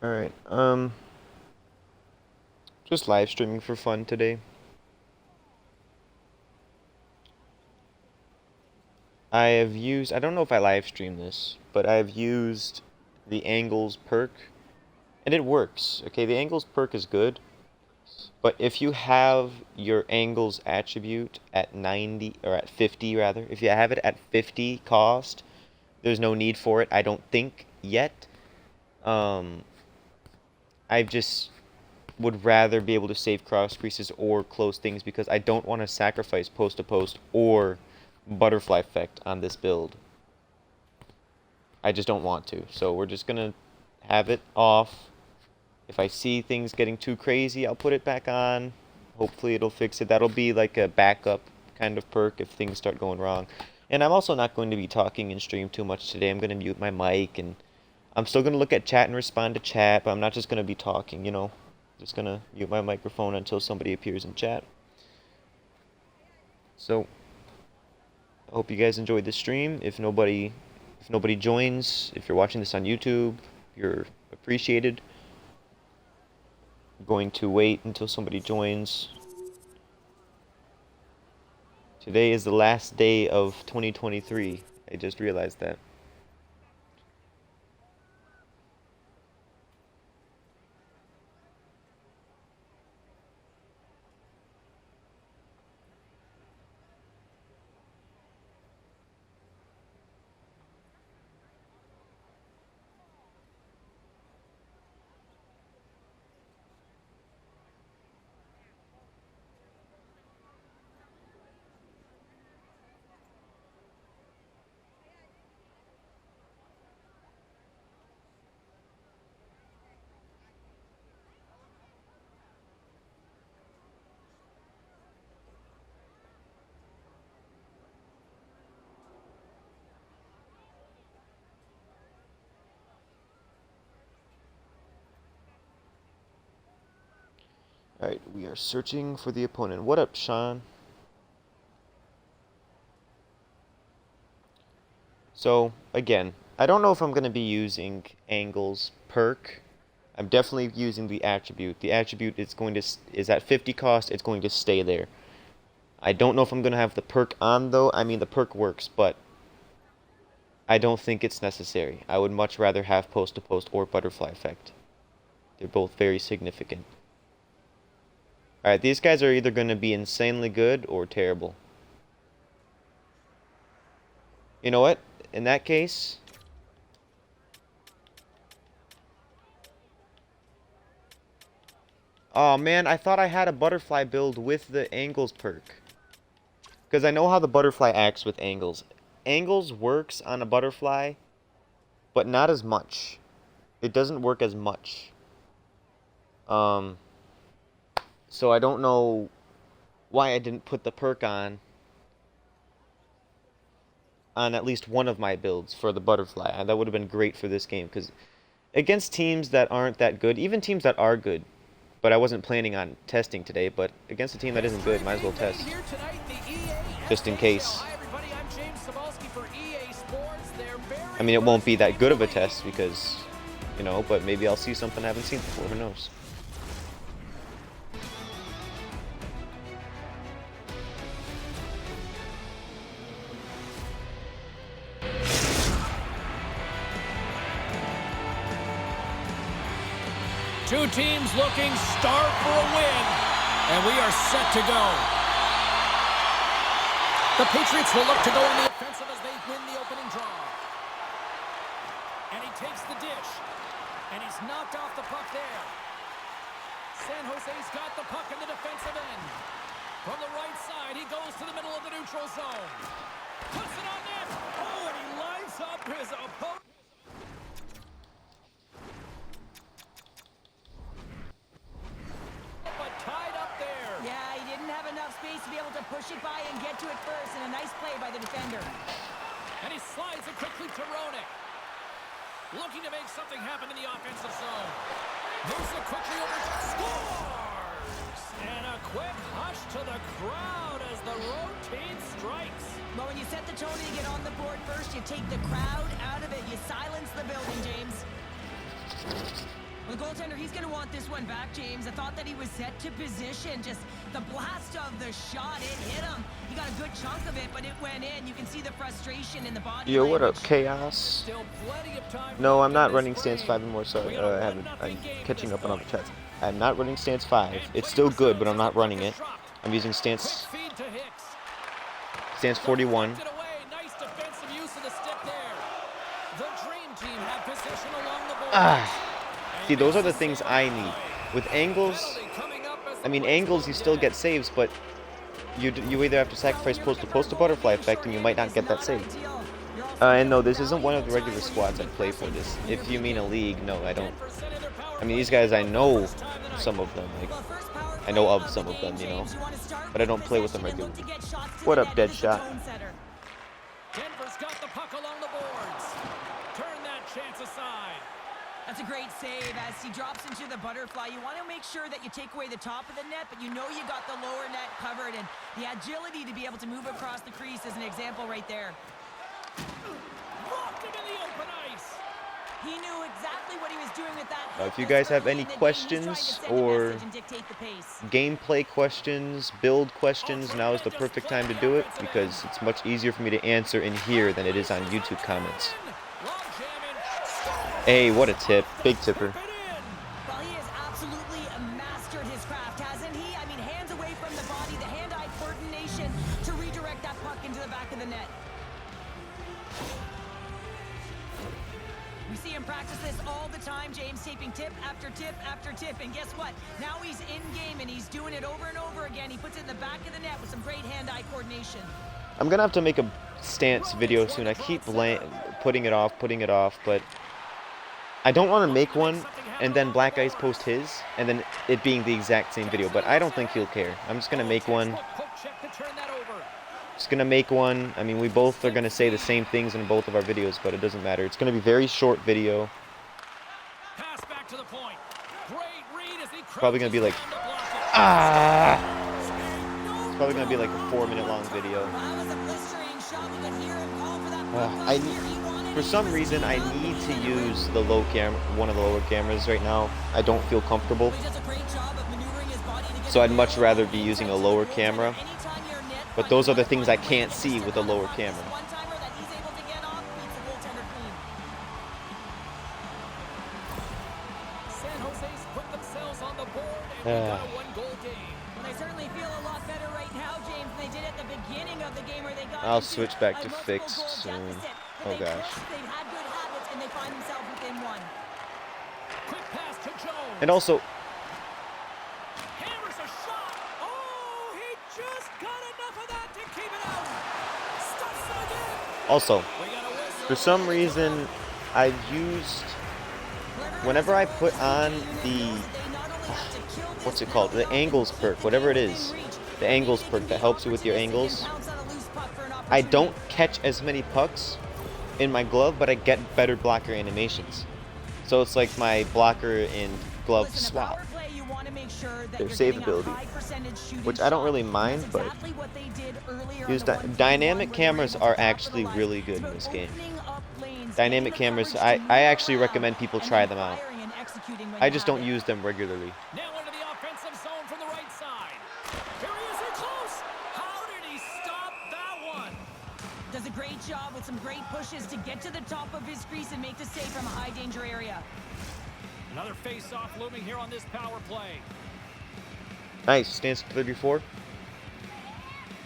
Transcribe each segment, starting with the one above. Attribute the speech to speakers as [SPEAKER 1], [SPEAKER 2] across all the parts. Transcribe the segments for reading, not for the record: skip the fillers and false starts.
[SPEAKER 1] Alright, just live streaming for fun today. I don't know if I live stream this, but I've used the angles perk, and it works. Okay, the angles perk is good, but if you have your angles attribute at 90, or at 50 rather, if you have it at 50 cost, there's no need for it, I don't think, yet. Um, I just would rather be able to save cross creases or close things because I don't want to sacrifice post to post or butterfly effect on this build. I just don't want to. So we're just gonna have it off. If I see things getting too crazy, I'll put it back on. Hopefully it'll fix it. That'll be like a backup kind of perk if things start going wrong. And I'm also not going to be talking in stream too much today. I'm gonna mute my mic, and I'm still gonna look at chat and respond to chat, but I'm not just gonna be talking, you know. Just gonna mute my microphone until somebody appears in chat. So I hope you guys enjoyed the stream. If nobody joins, if you're watching this on YouTube, you're appreciated. I'm going to wait until somebody joins. Today is the last day of 2023. I just realized that. Alright, we are searching for the opponent. What up, Sean? So, again, I don't know if I'm going to be using angles perk. I'm definitely using the attribute. The attribute is at 50 cost, it's going to stay there. I don't know if I'm going to have the perk on, though. I mean, the perk works, but I don't think it's necessary. I would much rather have post-to-post or butterfly effect. They're both very significant. Alright, these guys are either going to be insanely good or terrible. You know what? In that case, oh man, I thought I had a butterfly build with the angles perk. Because I know how the butterfly acts with angles. Angles works on a butterfly, but not as much. It doesn't work as much. So I don't know why I didn't put the perk on at least one of my builds for the butterfly. That would have been great for this game, because against teams that aren't that good, even teams that are good, but I wasn't planning on testing today, but against a team that isn't good, might as well test. Just in case. I mean, it won't be that good of a test because, you know, but maybe I'll see something I haven't seen before, who knows.
[SPEAKER 2] Two teams looking starved for a win, and we are set to go. The Patriots will look to go on the offensive as they win the opening draw. And he takes the dish, and he's knocked off the puck there. San Jose's got the puck in the defensive end. From the right side, he goes to the middle of the neutral zone. Puts it on net. Oh, and he lines up his opponent.
[SPEAKER 3] To be able to push it by and get to it first, and a nice play by the defender.
[SPEAKER 2] And he slides it quickly to Ronick. Looking to make something happen in the offensive zone. Moves it quickly over to scores! And a quick hush to the crowd as the road team strikes.
[SPEAKER 3] Well, when you set the tone to get on the board first, you take the crowd out of it. You silence the building, James.
[SPEAKER 2] The
[SPEAKER 3] the goaltender, he's going to want this one back, James. I thought that he was set to position. Just the blast of the shot, it hit him. He got a good chunk of it, but it went in. You can see the frustration in the body.
[SPEAKER 1] Yo, what up,
[SPEAKER 3] language.
[SPEAKER 1] Chaos?
[SPEAKER 2] Still plenty of time
[SPEAKER 1] No, I'm
[SPEAKER 2] left
[SPEAKER 1] not
[SPEAKER 2] in
[SPEAKER 1] running
[SPEAKER 2] this
[SPEAKER 1] stance
[SPEAKER 2] frame.
[SPEAKER 1] 5 anymore, so
[SPEAKER 2] We got a
[SPEAKER 1] I'm
[SPEAKER 2] 1-0 game
[SPEAKER 1] catching
[SPEAKER 2] at
[SPEAKER 1] up on all
[SPEAKER 2] this
[SPEAKER 1] the chats.
[SPEAKER 2] point.
[SPEAKER 1] I'm not running stance 5.
[SPEAKER 2] And
[SPEAKER 1] It's
[SPEAKER 2] quick
[SPEAKER 1] still good,
[SPEAKER 2] yourselves
[SPEAKER 1] but I'm
[SPEAKER 2] as
[SPEAKER 1] not
[SPEAKER 2] the puck
[SPEAKER 1] running
[SPEAKER 2] is
[SPEAKER 1] it.
[SPEAKER 2] dropped.
[SPEAKER 1] I'm using
[SPEAKER 2] Quick
[SPEAKER 1] stance
[SPEAKER 2] feed to Hicks.
[SPEAKER 1] 41.
[SPEAKER 2] Deflected away. Nice defensive use of the stick there. The dream team have position along the boards.
[SPEAKER 1] See, those are the things I need. With angles, I mean, angles, you still get saves, but you either have to sacrifice post to butterfly effect, and you might not get that save. And no, this isn't one of the regular squads I play for this. If you mean a league, no, I don't. I mean, these guys, I know some of them. Like, I know of some of them, you know. But I don't play with them regularly. What up, Deadshot?
[SPEAKER 2] Denver's got the puck along the boards. Turn that chance aside.
[SPEAKER 3] That's a great save as he drops into the butterfly. You want to make sure that you take away the top of the net, but you know you got the lower net covered, and the agility to be able to move across the crease is an example right there.
[SPEAKER 2] Locked him in the open ice.
[SPEAKER 3] He knew exactly what he was doing with that.
[SPEAKER 1] If you guys have any questions or gameplay questions, build questions, now is the perfect time to do it, because it's much easier for me to answer in here than it is on YouTube comments. Hey, what a tip. Big tipper.
[SPEAKER 3] Well, he has absolutely mastered his craft, hasn't he? I mean, hands away from the body, the hand-eye coordination to redirect that puck into the back of the net. We see him practice this all the time, James, taping tip after tip after tip. And guess what? Now he's in game and he's doing it over and over again. He puts it in the back of the net with some great hand-eye coordination.
[SPEAKER 1] I'm gonna have to make a stance video soon. I keep putting it off, but I don't want to make one and then Black Ice post his and then it being the exact same video, but I don't think he'll care. I'm just gonna make one. Just gonna make one. I mean, we both are gonna say the same things in both of our videos, but it doesn't matter. It's gonna be a very short video.
[SPEAKER 2] Pass back to the point. Great read as he
[SPEAKER 1] Probably gonna be like, it's probably gonna be like a 4-minute long video. For some reason, I need to use the one of the lower cameras right now. I don't feel comfortable, so I'd much rather be using a lower camera. But those are the things I can't see with a lower camera.
[SPEAKER 2] San Jose's put themselves on the board and we got a one-goal game.
[SPEAKER 3] Well, they certainly feel a lot better right now, James, than they did at the beginning of the game where they got
[SPEAKER 1] I'll
[SPEAKER 3] into
[SPEAKER 1] switch back to
[SPEAKER 3] a multiple
[SPEAKER 1] fixed
[SPEAKER 3] goal
[SPEAKER 1] soon.
[SPEAKER 3] deficit. But
[SPEAKER 1] Oh
[SPEAKER 3] they
[SPEAKER 1] gosh.
[SPEAKER 3] pushed, they've had good habits, and they find themselves within one.
[SPEAKER 2] Quick pass to Jones.
[SPEAKER 1] And also,
[SPEAKER 2] Hammers a shot. Oh, he just got enough of that to keep it out. Stuffs it again.
[SPEAKER 1] also,
[SPEAKER 2] We got a whistle.
[SPEAKER 1] for some reason, I've used, whenever I put on the, what's it called, the angles perk, whatever it is, the angles perk that helps you with your angles, I don't catch as many pucks in my glove, but I get better blocker animations. So it's like my blocker and glove swap. Their save ability, which I don't really mind, but dynamic cameras are actually really good in this game. Dynamic cameras, I actually recommend people try them out. I just don't use them regularly.
[SPEAKER 2] Now into the offensive zone from the right side. Here he is in close. How did he stop that one?
[SPEAKER 3] Does a great job with some great pushes to get to the top of his crease and make the save from a high danger area.
[SPEAKER 2] Another face-off looming here on this power play.
[SPEAKER 1] Nice, stance 34.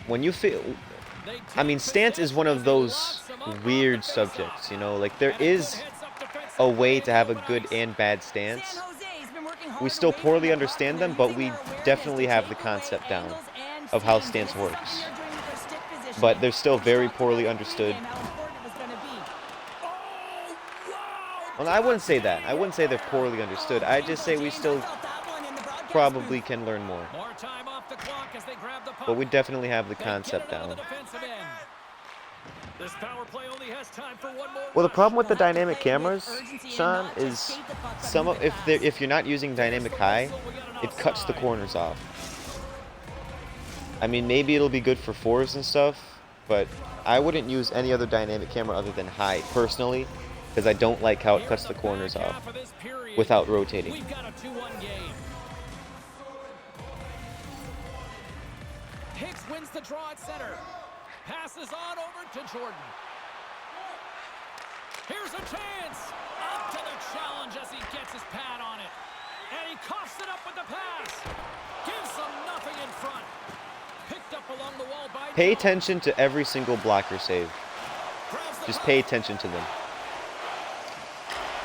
[SPEAKER 1] When you feel, I mean, stance is one of those weird subjects, you know, like there is a way to have a good and bad stance. We still poorly understand them, but we definitely have the concept down of how stance works. But they're still very poorly understood. Well, I wouldn't say that. I wouldn't say they're poorly understood. I just say we still probably can learn more.
[SPEAKER 2] More time off the clock as they grab the puck.
[SPEAKER 1] But we definitely have the
[SPEAKER 2] They get
[SPEAKER 1] concept
[SPEAKER 2] it out of
[SPEAKER 1] down.
[SPEAKER 2] the defensive end. This power play only has time for one more
[SPEAKER 1] Well, the
[SPEAKER 2] rush.
[SPEAKER 1] problem with the dynamic cameras, Sean, is if you're not using dynamic high, it cuts the corners off. I mean, maybe it'll be good for fours and stuff, but I wouldn't use any other dynamic camera other than high, personally, because I don't like how it cuts the corners off. without rotating.
[SPEAKER 2] We've got a 2-1 game. Hicks wins the draw at center. Passes on over to Jordan. Here's a chance. Up to the challenge as he gets his pad on it. And he coughs it up with the pass. Gives them nothing in front. Picked up along the wall by
[SPEAKER 1] Pay
[SPEAKER 2] Jones.
[SPEAKER 1] attention to every single blocker save.
[SPEAKER 2] Grabs the
[SPEAKER 1] Just
[SPEAKER 2] puck.
[SPEAKER 1] pay attention to them.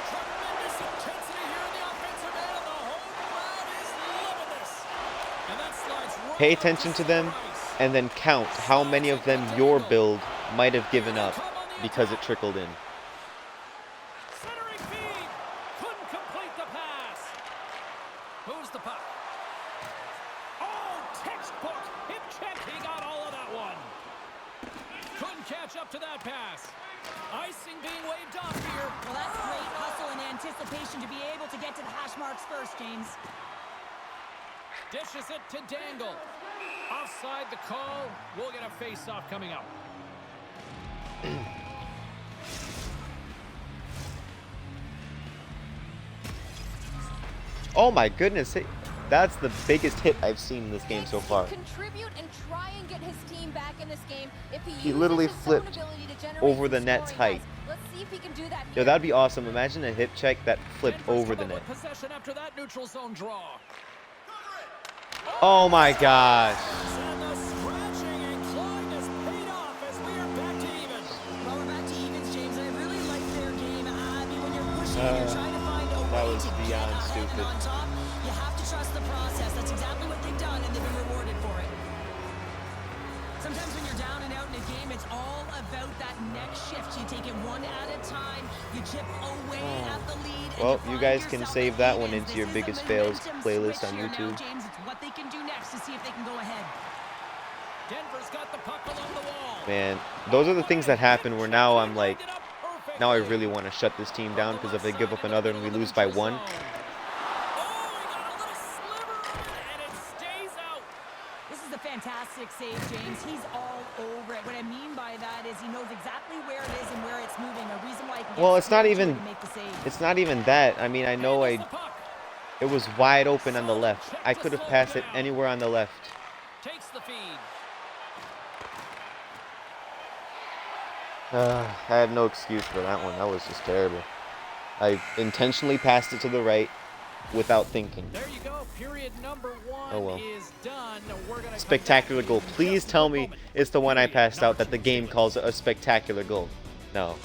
[SPEAKER 2] Tremendous intensity here in the offensive end, and the home crowd is loving this. And that slides right
[SPEAKER 1] Pay
[SPEAKER 2] up
[SPEAKER 1] attention to them,
[SPEAKER 2] Rice.
[SPEAKER 1] and then count how many of them your build might have given up because it trickled in.
[SPEAKER 2] Centering feed. Couldn't complete the pass. Moves the puck. Oh, textbook. Hip check. He got all of that one. Couldn't catch up to that pass. Icing being waved off here.
[SPEAKER 3] Well, that's great hustle and anticipation to be able to get to the hash marks first, James.
[SPEAKER 2] Dishes it to Dangle. Offside the call. We'll get a face-off coming up.
[SPEAKER 1] Oh my goodness, that's the biggest hit I've seen in this game so far.
[SPEAKER 4] Contribute and try and get his team back in this game if he
[SPEAKER 1] He literally
[SPEAKER 4] uses his
[SPEAKER 1] flipped
[SPEAKER 4] zone ability to generate
[SPEAKER 1] over the
[SPEAKER 4] some
[SPEAKER 1] net's
[SPEAKER 4] scoring
[SPEAKER 1] height.
[SPEAKER 4] guys. Let's see if he can do that
[SPEAKER 1] Yo,
[SPEAKER 4] here.
[SPEAKER 1] that'd be awesome. Imagine a hip check that flipped
[SPEAKER 2] Denver's
[SPEAKER 1] over the
[SPEAKER 2] come up
[SPEAKER 1] net.
[SPEAKER 2] with possession after that neutral zone draw.
[SPEAKER 1] Oh my gosh.
[SPEAKER 2] And the scratching and clawing has paid off as we are back to even.
[SPEAKER 3] Well, we're back to evens, James. I really like their game. I mean, when you're pushing and you're trying to find a
[SPEAKER 1] that
[SPEAKER 3] way
[SPEAKER 1] was
[SPEAKER 3] to get
[SPEAKER 1] beyond
[SPEAKER 3] ahead
[SPEAKER 1] stupid.
[SPEAKER 3] and on top, you have to trust the process. That's exactly what they've done, and they've been rewarded for it. Sometimes when you're down and out in a game, it's all about that next shift. You take it one at a time. You chip away at the lead. and
[SPEAKER 1] Well,
[SPEAKER 3] you
[SPEAKER 1] you
[SPEAKER 3] find
[SPEAKER 1] guys can
[SPEAKER 3] yourself
[SPEAKER 1] save
[SPEAKER 3] at
[SPEAKER 1] that one
[SPEAKER 3] evens.
[SPEAKER 1] into your
[SPEAKER 3] This is a
[SPEAKER 1] biggest fails
[SPEAKER 3] momentum
[SPEAKER 1] playlist
[SPEAKER 3] switch
[SPEAKER 1] on
[SPEAKER 3] here now,
[SPEAKER 1] YouTube.
[SPEAKER 3] James, it's what they can do next to see if they can go ahead.
[SPEAKER 2] Denver's got the puck along the wall.
[SPEAKER 1] Man, those are the things that happen where now I'm like, now I really want to shut this team down because if they give up another and we lose by one,
[SPEAKER 2] Oh, he got a little sliver of it, and it stays out.
[SPEAKER 3] This is a fantastic save, James. He's all over it. What I mean by that is he knows exactly where it is and where it's moving. A reason why he can get
[SPEAKER 1] well, it's not
[SPEAKER 3] straight to it
[SPEAKER 1] even,
[SPEAKER 3] and make the save.
[SPEAKER 1] it's not even that. I mean, I know
[SPEAKER 2] And it's the puck.
[SPEAKER 1] it was wide open on the left. I could have passed it anywhere on the left.
[SPEAKER 2] Takes the feed.
[SPEAKER 1] I had no excuse for that one. That was just terrible. I intentionally passed it to the right without thinking.
[SPEAKER 2] There you go. Period number one
[SPEAKER 1] Oh, well.
[SPEAKER 2] is done. We're gonna come
[SPEAKER 1] Spectacular
[SPEAKER 2] back
[SPEAKER 1] goal.
[SPEAKER 2] in
[SPEAKER 1] Please
[SPEAKER 2] just
[SPEAKER 1] tell
[SPEAKER 2] a
[SPEAKER 1] me
[SPEAKER 2] moment.
[SPEAKER 1] it's the one I
[SPEAKER 2] Period
[SPEAKER 1] passed out
[SPEAKER 2] number
[SPEAKER 1] that the
[SPEAKER 2] two.
[SPEAKER 1] game calls a spectacular goal. No.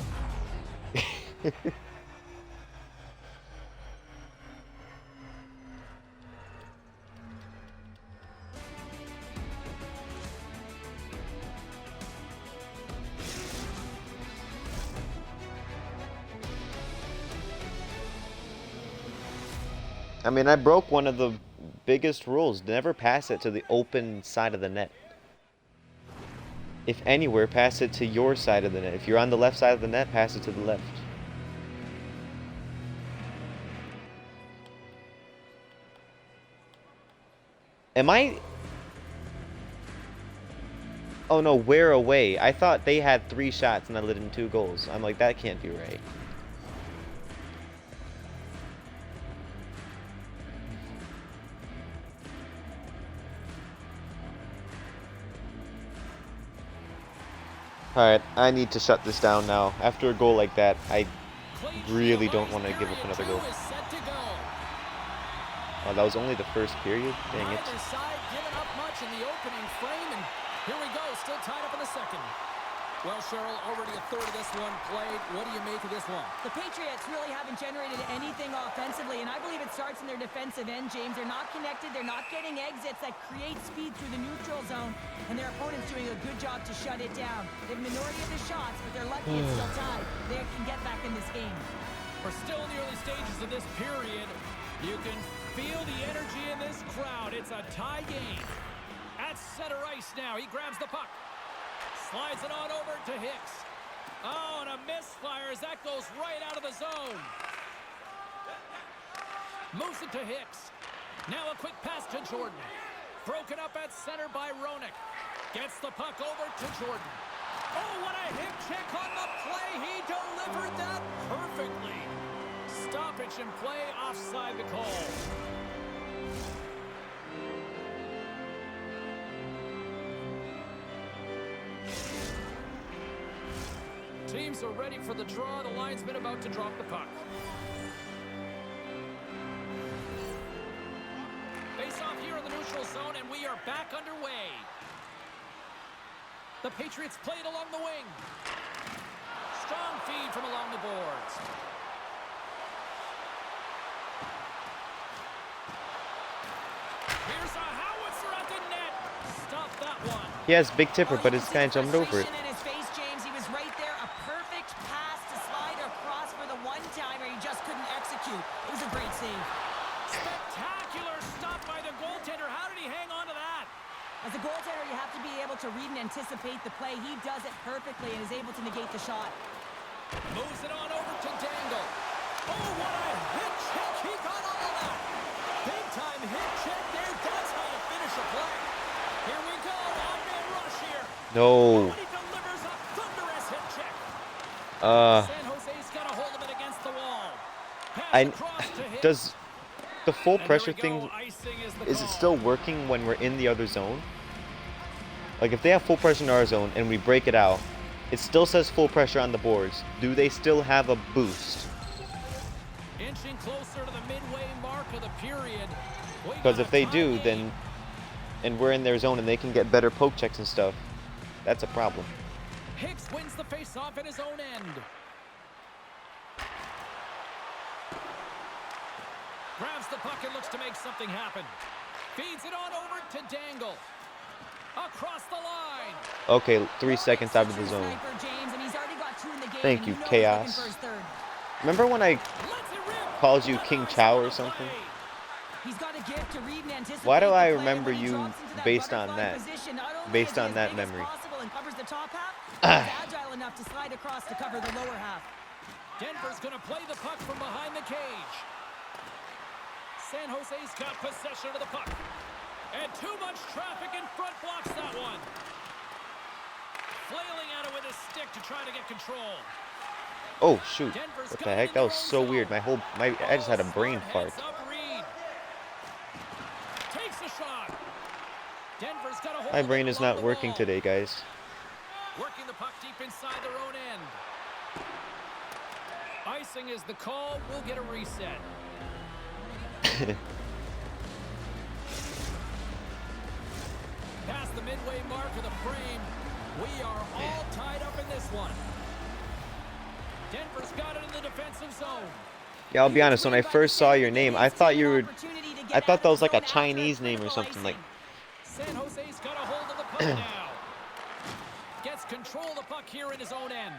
[SPEAKER 1] I mean, I broke one of the biggest rules. Never pass it to the open side of the net. If anywhere, pass it to your side of the net. If you're on the left side of the net, pass it to the left. Am I... Oh no, we're away. I thought they had 3 shots and I let in 2 goals. I'm like, that can't be right. Alright, I need to shut this down now. After a goal like that, I really don't want to give up another goal.
[SPEAKER 2] Is set to go.
[SPEAKER 1] Oh, that was only the first period? Dang it.
[SPEAKER 2] Neither side giving up much in the opening frame, and here we go, still tied up in the second. Well, Cheryl, already a third of this one played. What do you make of this one?
[SPEAKER 3] The Patriots really haven't generated anything offensively, and I believe it starts in their defensive end, James. They're not connected. They're not getting exits that create speed through the neutral zone, and their opponent's doing a good job to shut it down. They have a minority of the shots, but they're lucky it's still tied. They can get back in this game.
[SPEAKER 2] We're still in the early stages of this period. You can feel the energy in this crowd. It's a tie game. At center ice now. He grabs the puck. Slides it on over to Hicks. Oh, and a misfire as that goes right out of the zone. Moves it to Hicks. Now a quick pass to Jordan. Broken up at center by Roenick. Gets the puck over to Jordan. Oh, what a hip check on the play. He delivered that perfectly. Stoppage in play, offside the call. Teams are ready for the draw. The linesman about to drop the puck. Face off here in the neutral zone, and we are back underway. The Patriots play it along the wing. Strong feed from along the boards. Here's a howitzer at the net. Stop that one.
[SPEAKER 1] He has big tipper, but his guy jumped over it.
[SPEAKER 3] In his face, James, he was right there. A perfect pass to slide across for the one-timer. He just couldn't execute. It was a great save.
[SPEAKER 2] Spectacular stop by the goaltender. How did he hang on to that?
[SPEAKER 3] As a goaltender, you have to be able to read and anticipate the play. He does it perfectly and is able to negate the shot.
[SPEAKER 2] Moves it on over to Dangle. Oh, what a hit check. He got all of that. Big time hit check there. That's how you finish a play. Here we go. On-man rush here.
[SPEAKER 1] No.
[SPEAKER 2] He delivers a thunderous hit check.
[SPEAKER 1] Uh,
[SPEAKER 2] San Jose's got a hold of it against the wall. Pass
[SPEAKER 1] I
[SPEAKER 2] across to him.
[SPEAKER 1] does the full
[SPEAKER 2] And
[SPEAKER 1] pressure
[SPEAKER 2] here we go.
[SPEAKER 1] thing,
[SPEAKER 2] Icing
[SPEAKER 1] is it
[SPEAKER 2] call.
[SPEAKER 1] still working when we're in the other zone? Like if they have full pressure in our zone and we break it out, it still says full pressure on the boards. Do they still have a boost?
[SPEAKER 2] Inching closer to the midway mark of the period.
[SPEAKER 1] Because if they do, then, and we're in their zone and they can get better poke checks and stuff, that's a problem.
[SPEAKER 2] Hicks wins the face-off in his own end. Grabs the puck and looks to make something happen. Feeds it on over to Dangle. Across the line.
[SPEAKER 1] Okay, 3 seconds out of the zone.
[SPEAKER 3] Sniper, James, and he's already got 2 in the game,
[SPEAKER 1] Thank
[SPEAKER 3] and
[SPEAKER 1] you,
[SPEAKER 3] know he's
[SPEAKER 1] Chaos.
[SPEAKER 3] looking for his third.
[SPEAKER 1] Remember when I
[SPEAKER 2] Lets it rip.
[SPEAKER 1] called you King Chow or something?
[SPEAKER 3] He's got a gift to read and anticipate
[SPEAKER 1] Why do
[SPEAKER 3] the
[SPEAKER 1] I
[SPEAKER 3] play,
[SPEAKER 1] remember
[SPEAKER 3] and when he
[SPEAKER 1] you
[SPEAKER 3] drops into that
[SPEAKER 1] based on
[SPEAKER 3] butterfly
[SPEAKER 1] that?
[SPEAKER 3] position, not only
[SPEAKER 1] Based
[SPEAKER 3] is he
[SPEAKER 1] on
[SPEAKER 3] as
[SPEAKER 1] that
[SPEAKER 3] big as
[SPEAKER 1] memory.
[SPEAKER 3] possible and covers the top half, he's agile enough to slide across to cover the lower half.
[SPEAKER 2] Denver's going to play the puck from behind the cage. San Jose's got possession of the puck. And too much traffic in front blocks that one. Flailing at it with his stick to try to get control.
[SPEAKER 1] Oh shoot!
[SPEAKER 2] Denver's
[SPEAKER 1] What
[SPEAKER 2] got
[SPEAKER 1] the
[SPEAKER 2] it
[SPEAKER 1] heck?
[SPEAKER 2] in
[SPEAKER 1] That
[SPEAKER 2] their
[SPEAKER 1] was
[SPEAKER 2] own
[SPEAKER 1] so
[SPEAKER 2] zone.
[SPEAKER 1] weird. I just had a brain fart.
[SPEAKER 2] Heads up Reed. Takes a shot. Denver's got a hold
[SPEAKER 1] My
[SPEAKER 2] of
[SPEAKER 1] brain
[SPEAKER 2] it
[SPEAKER 1] is
[SPEAKER 2] along
[SPEAKER 1] not
[SPEAKER 2] the
[SPEAKER 1] working
[SPEAKER 2] wall.
[SPEAKER 1] today, guys.
[SPEAKER 2] Working the puck deep inside their own end. Icing is the call. We'll get a reset. Past the midway mark of the frame. We are all tied up in this one. Denver's got it in the defensive zone.
[SPEAKER 1] Yeah, I'll be honest. When I first saw your name, I thought that was like a Chinese name or something. Like,
[SPEAKER 2] San Jose's got a hold of the puck now. Gets control of the puck here in his own end.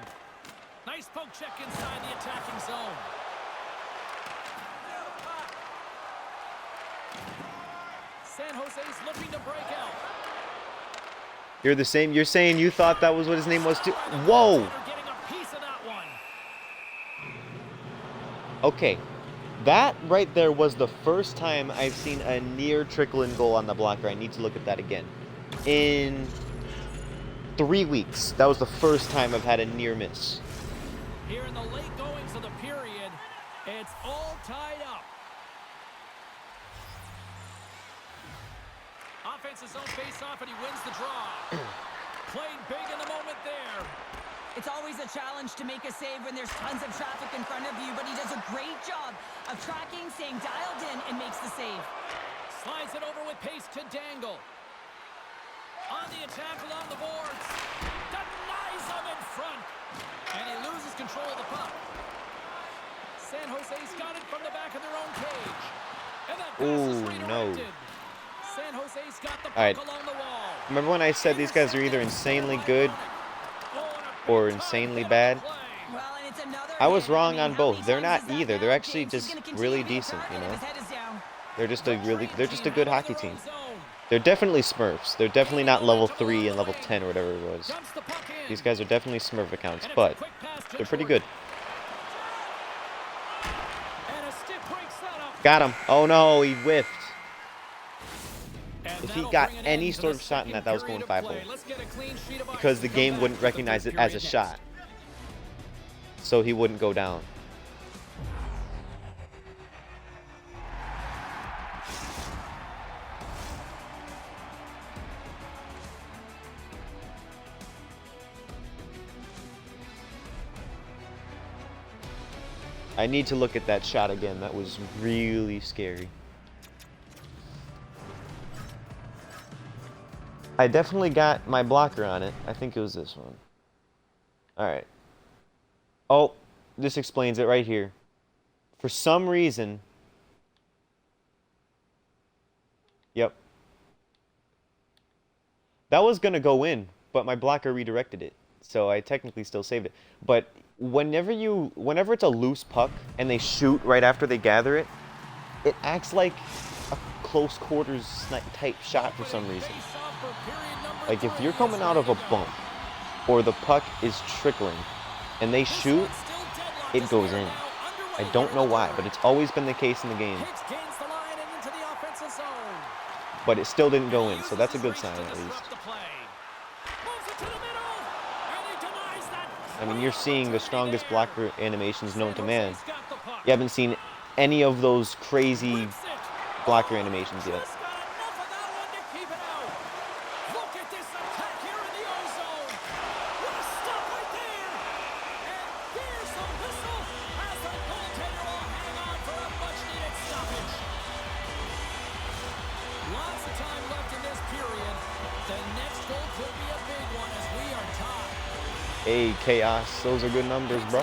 [SPEAKER 2] Nice poke check inside the attacking zone. San Jose's looking to break out.
[SPEAKER 1] you're the same. You're saying you thought that was what his name was too. Whoa.
[SPEAKER 2] Getting a piece of that one.
[SPEAKER 1] Okay, that right there was the first time I've seen a near trickle-in goal on the blocker. I need to look at that again. In 3 weeks, that was the first time I've had a near miss.
[SPEAKER 2] Here in the late goings of the period, it's all tied up. Offense's own face-off, and he wins the draw. Played big in the moment there.
[SPEAKER 3] It's always a challenge to make a save when there's tons of traffic in front of you, but he does a great job of tracking, staying dialed in, and makes the save.
[SPEAKER 2] Slides it over with pace to Dangle. On the attack along the boards. Denies him in front. And he loses control of the puck. San Jose's got it from the back of their own cage. And that pass is
[SPEAKER 1] Ooh,
[SPEAKER 2] redirected.
[SPEAKER 1] no.
[SPEAKER 2] San Jose's got the puck
[SPEAKER 1] All right.
[SPEAKER 2] along the wall.
[SPEAKER 1] Remember when I said these guys are either insanely good or insanely bad?
[SPEAKER 3] Well, and it's another
[SPEAKER 1] I was
[SPEAKER 3] hit.
[SPEAKER 1] wrong
[SPEAKER 3] mean,
[SPEAKER 1] on
[SPEAKER 3] how
[SPEAKER 1] both.
[SPEAKER 3] many
[SPEAKER 1] They're
[SPEAKER 3] times
[SPEAKER 1] not
[SPEAKER 3] does that
[SPEAKER 1] either. They're
[SPEAKER 3] matter,
[SPEAKER 1] actually
[SPEAKER 3] James? He's
[SPEAKER 1] just
[SPEAKER 3] gonna continue
[SPEAKER 1] really
[SPEAKER 3] to be a
[SPEAKER 1] decent,
[SPEAKER 3] target
[SPEAKER 1] you
[SPEAKER 3] if
[SPEAKER 1] know?
[SPEAKER 3] his head is down.
[SPEAKER 1] They're just a good hockey team.
[SPEAKER 2] Zone.
[SPEAKER 1] They're definitely Smurfs. They're definitely not level 3 and level 10 or whatever it was.
[SPEAKER 2] Dumps the puck in.
[SPEAKER 1] These guys are definitely Smurf accounts,
[SPEAKER 2] And it's a
[SPEAKER 1] but
[SPEAKER 2] quick pass to
[SPEAKER 1] they're pretty
[SPEAKER 2] Jordan.
[SPEAKER 1] good.
[SPEAKER 2] And a stick breaks that up.
[SPEAKER 1] Got him. Oh no, he whiffed.
[SPEAKER 2] And
[SPEAKER 1] If he
[SPEAKER 2] that'll
[SPEAKER 1] got
[SPEAKER 2] bring an
[SPEAKER 1] any
[SPEAKER 2] end to
[SPEAKER 1] sort
[SPEAKER 2] the
[SPEAKER 1] of shot in
[SPEAKER 2] second
[SPEAKER 1] that was
[SPEAKER 2] period
[SPEAKER 1] going
[SPEAKER 2] of play.
[SPEAKER 1] 5-0.
[SPEAKER 2] Let's get a clean sheet of ice
[SPEAKER 1] Because the
[SPEAKER 2] and come
[SPEAKER 1] game
[SPEAKER 2] back
[SPEAKER 1] wouldn't
[SPEAKER 2] for the
[SPEAKER 1] recognize
[SPEAKER 2] third
[SPEAKER 1] it as a
[SPEAKER 2] period
[SPEAKER 1] shot.
[SPEAKER 2] next.
[SPEAKER 1] So he wouldn't go down. I need to look at that shot again. That was really scary. I definitely got my blocker on it. I think it was this one. Alright. Oh, this explains it right here. For some reason... Yep. That was going to go in, but my blocker redirected it. So I technically still saved it. But whenever it's a loose puck and they shoot right after they gather it, it acts like a close quarters type shot for some reason. Like if you're coming out of a bump or the puck is trickling and they shoot, it goes in. I don't know why, but it's always been the case in the game. But it still didn't go in, so that's a good sign at least. I mean, you're seeing the strongest blocker animations known to man. You haven't seen any of those crazy blocker animations yet. Hey, Chaos, those are good numbers, bro.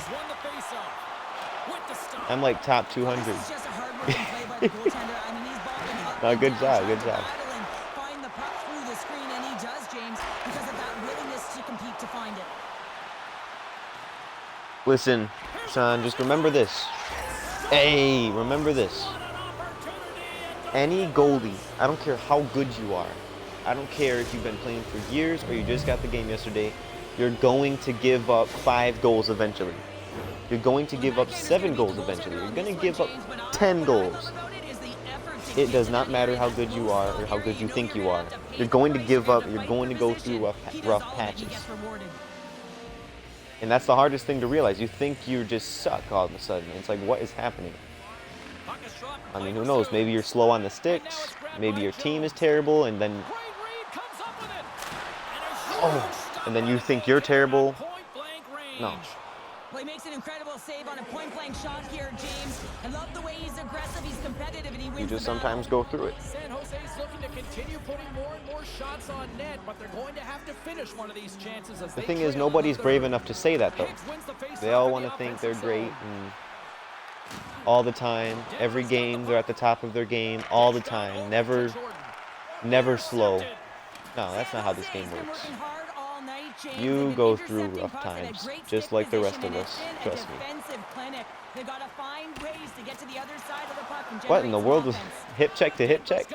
[SPEAKER 1] I'm like top 200. No, good job, good job. Listen, Sean, just remember this. Hey, remember this. Any goalie, I don't care how good you are. I don't care if you've been playing for years or you just got the game yesterday. You're going to give up 5 goals eventually. You're going to give up 7 goals eventually. You're going to give up 10 goals. It does not matter how good you are or how good you think you are. You're going to give up. You're going to go through rough patches. And that's the hardest thing to realize. You think you just suck all of a sudden. It's like, what is happening? I mean, who knows? Maybe you're slow on the sticks. Maybe your team is terrible, and then... Oh! And then you think you're terrible. No.
[SPEAKER 3] Well, he makes an incredible save on a point-blank shot here, James. I love the way he's aggressive, he's competitive, and he wins.
[SPEAKER 1] You just sometimes go through it.
[SPEAKER 2] San Jose's looking to continue putting more and more shots on net, but they're going to have to finish one of these chances.
[SPEAKER 1] The thing is, nobody's brave enough to say that, though. They all want to think they're great and all the time. Every game, they're at the top of their game all the time. Never slow. No, that's not how this game works. You go through rough times, just like the rest of us. Trust me. What in the world was hip check to hip check?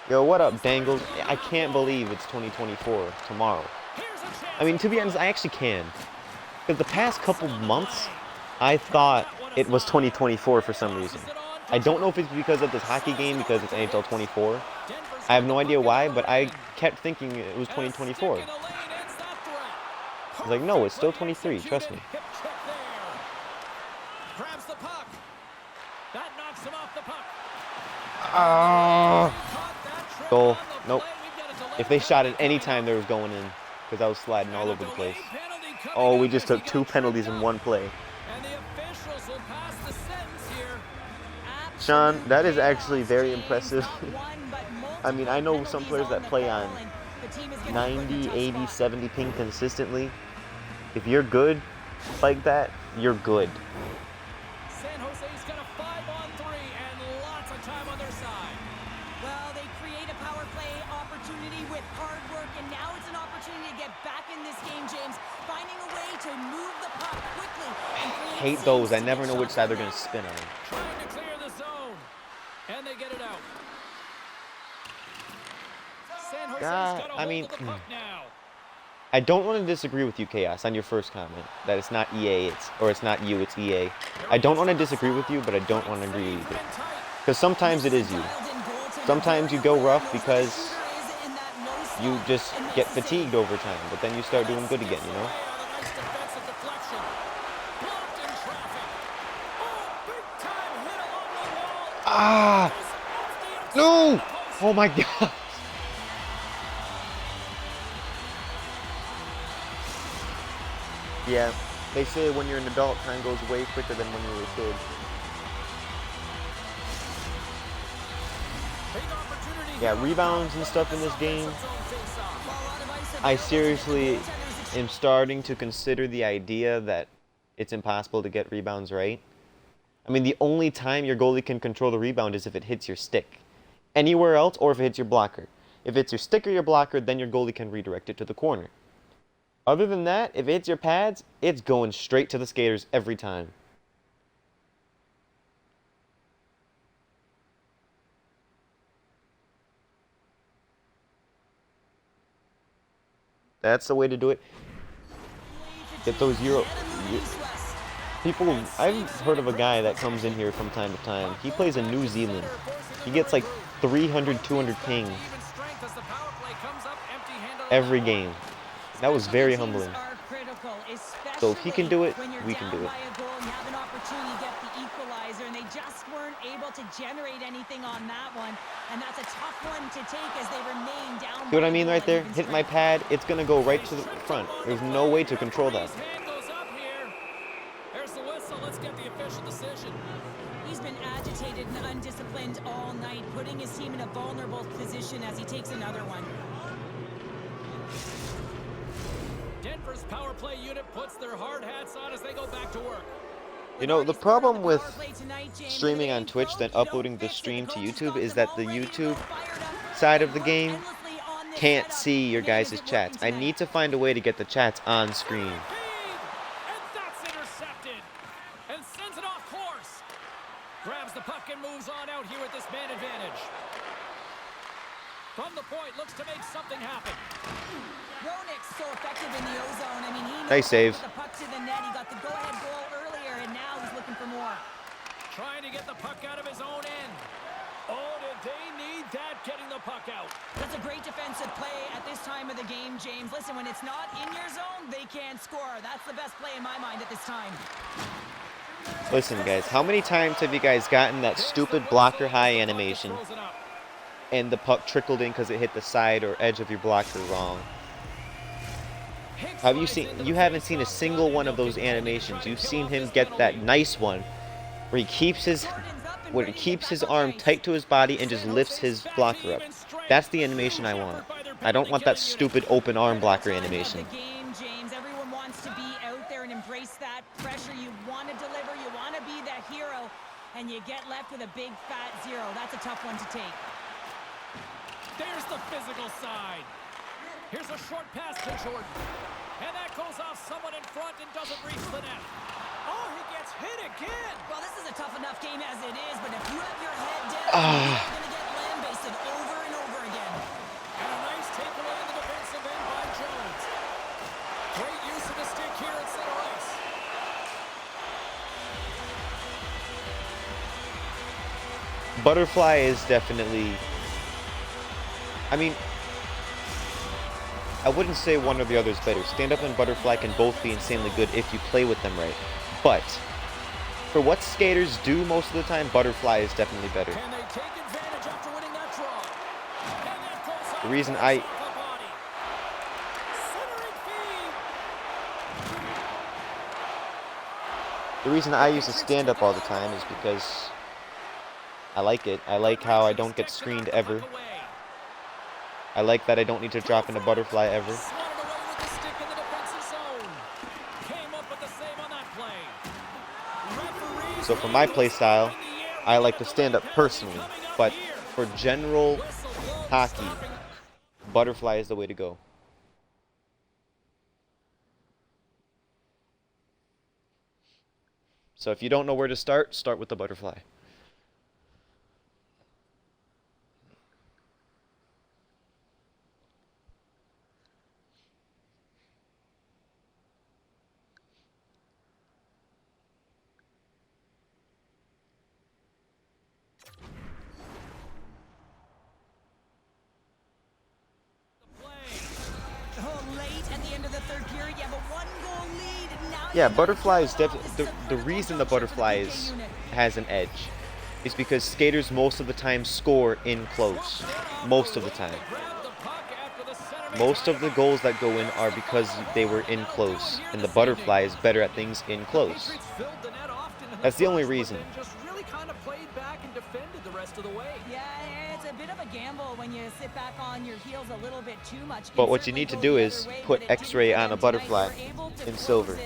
[SPEAKER 1] Yo, what up, Dangles? I can't believe it's 2024 tomorrow. I mean, to be honest, I actually can. Because the past couple months, I thought it was 2024 for some reason. I don't know if it's because of this hockey game, because it's NHL 24. I have no idea why, but I kept thinking it was 2024. I was like, no, it's still 23, trust me. Goal. Nope. If they shot at any time, they was going in, because I was sliding all over the place. Oh, we just took 2 penalties in one play. Sean, that is actually very impressive. I mean, I know some players that play on 90, 80, 70 ping consistently. If you're good like that, you're good.
[SPEAKER 2] San Jose's got a 5-on-3 and lots of time on their side.
[SPEAKER 3] Well, they create a power play opportunity with hard work, and now it's an opportunity to get back in this game, James. Finding a way to move the puck quickly.
[SPEAKER 1] I hate those. I never know which side they're going to spin on.
[SPEAKER 2] Trying to clear the zone, and they get it out. San Jose's got a hold of the puck now.
[SPEAKER 1] I don't want to disagree with you, Chaos, on your first comment that it's not EA, it's not you, it's EA. I don't want to disagree with you, but I don't want to agree with you. Because sometimes it is you. Sometimes you go rough because you just get fatigued over time, but then you start doing good again, you know? Ah! No! Oh my God! Yeah, they say when you're an adult, time goes way quicker than when you were a kid. Yeah, rebounds and stuff in this game. I seriously am starting to consider the idea that it's impossible to get rebounds right. I mean, the only time your goalie can control the rebound is if it hits your stick. Anywhere else, or if it hits your blocker. If it's your stick or your blocker, then your goalie can redirect it to the corner. Other than that, if it hits your pads, it's going straight to the skaters every time. That's the way to do it. Get those people. I've heard of a guy that comes in here from time to time. He plays in New Zealand. He gets like 300, 200 ping every game. That was very humbling. So if he can do it, we can do it.
[SPEAKER 3] They just weren't able to generate anything on that one, and that's a tough one to take as they remain down.
[SPEAKER 1] See what I mean right there? Hit my pad, it's gonna go right to the front. There's no way to control that.
[SPEAKER 2] There's the whistle. Let's get the official decision.
[SPEAKER 3] He's been agitated and undisciplined all night, putting his team in a vulnerable position as he takes another one.
[SPEAKER 2] Denver's power play unit puts their hard hats on as they go back to work.
[SPEAKER 1] You know, the problem with streaming on Twitch then uploading the stream to YouTube is that the YouTube side of the game can't see your guys' chats. I need to find a way to get the chats on screen.
[SPEAKER 2] And that's intercepted. And sends it off course. Grabs the puck and moves on out here with this man advantage. From the point, looks to make something happen.
[SPEAKER 3] Roenick's so effective in the O-zone. I mean, he knows
[SPEAKER 1] Nice save.
[SPEAKER 3] the puck to the net. He got the go-ahead goal earlier, and now he's looking for more.
[SPEAKER 2] Trying to get the puck out of his own end. Oh, did they need that, getting the puck out.
[SPEAKER 3] That's a great defensive play at this time of the game, James. Listen, when it's not in your zone, they can't score. That's the best play in my mind at this time.
[SPEAKER 1] Listen, guys, how many times have you guys gotten that stupid blocker high animation and the puck trickled in because it hit the side or edge of your blocker wrong? Have you seen? You haven't seen a single one of those animations. You've seen him get that nice one where he keeps his arm tight to his body and just lifts his blocker up. That's the animation I want. I don't want that stupid open arm blocker animation.
[SPEAKER 3] Everyone wants to be out there and embrace that pressure. You want to deliver, you want to be that hero, and you get left with a big fat zero. That's a tough one to take.
[SPEAKER 2] There's the physical side. Here's a short pass to Jordan. And that goes off someone in front and doesn't reach the net. Oh, he gets hit again.
[SPEAKER 3] Well, this is a tough enough game as it is, but if you have your head down, you're going to get lambasted over and over again.
[SPEAKER 2] And a nice takeaway in the defensive end by Jones. Great use of the stick here at center ice.
[SPEAKER 1] Butterfly is definitely... I mean, I wouldn't say one or the other is better. Stand-up and Butterfly can both be insanely good if you play with them right. But for what skaters do most of the time, Butterfly is definitely better.
[SPEAKER 2] Can they take advantage after winning that draw? And that goes off
[SPEAKER 1] The reason
[SPEAKER 2] the
[SPEAKER 1] I...
[SPEAKER 2] body. Centering feed.
[SPEAKER 1] The reason I use the stand-up all the time is because I like it. I like how I don't get screened ever. I like that I don't need to drop into Butterfly ever.
[SPEAKER 2] Slotted away with the stick in the defensive zone. Came up with the save on that play. Referees
[SPEAKER 1] So for my play style, I like to stand up personally. But for general hockey, Butterfly is the way to go. So if you don't know where to start with the Butterfly. Yeah, Butterfly is definitely the reason the Butterfly has an edge is because skaters most of the time score in close. Most of the time. Most of the goals that go in are because they were in close, and the butterfly is better at things in close.
[SPEAKER 2] Patriots filled the net often in
[SPEAKER 1] That's the only
[SPEAKER 2] first, but
[SPEAKER 1] reason.
[SPEAKER 2] then just really kind of played back and defended the rest of the way.
[SPEAKER 3] Yeah, it's a bit of a gamble when you sit back on your heels a little bit too much.
[SPEAKER 1] But what you need to do is put X-ray on a butterfly in silver.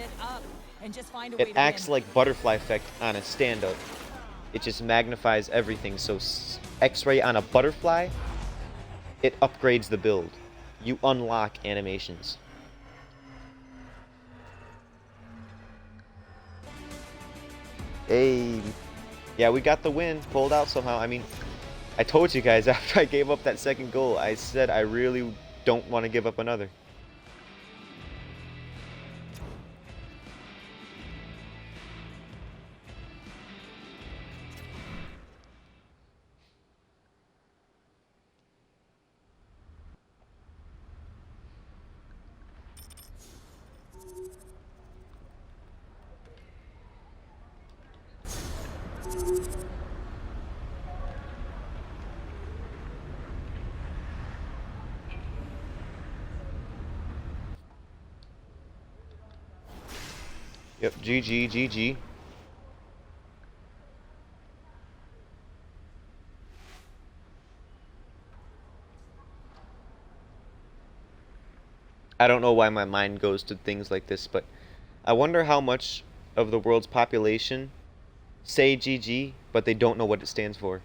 [SPEAKER 1] It acts like butterfly effect on a stand-up. It just magnifies everything. So X-ray on a butterfly, it upgrades the build. You unlock animations. Hey, yeah, we got the win. Pulled out somehow. I mean, I told you guys after I gave up that second goal, I said I really don't want to give up another. Yep, GG, GG. I don't know why my mind goes to things like this, but I wonder how much of the world's population say GG, but they don't know what it stands for.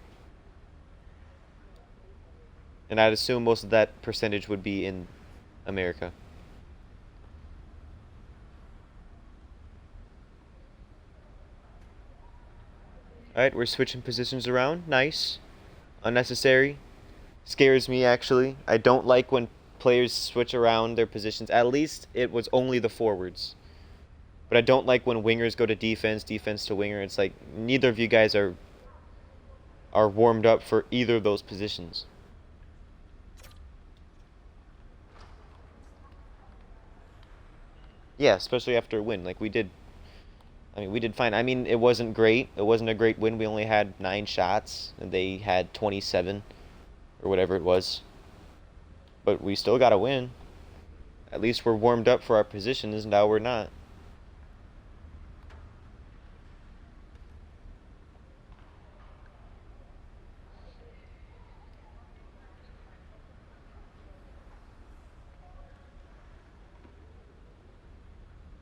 [SPEAKER 1] And I'd assume most of that percentage would be in America. Alright, we're switching positions around. Nice. Unnecessary. Scares me, actually. I don't like when players switch around their positions. At least it was only the forwards. But I don't like when wingers go to defense, defense to winger. It's like neither of you guys are warmed up for either of those positions. Yeah, especially after a win like we did. I mean, we did fine. I mean, it wasn't great. It wasn't a great win. We only had 9 shots, and they had 27, or whatever it was. But we still got a win. At least we're warmed up for our positions, now we're not.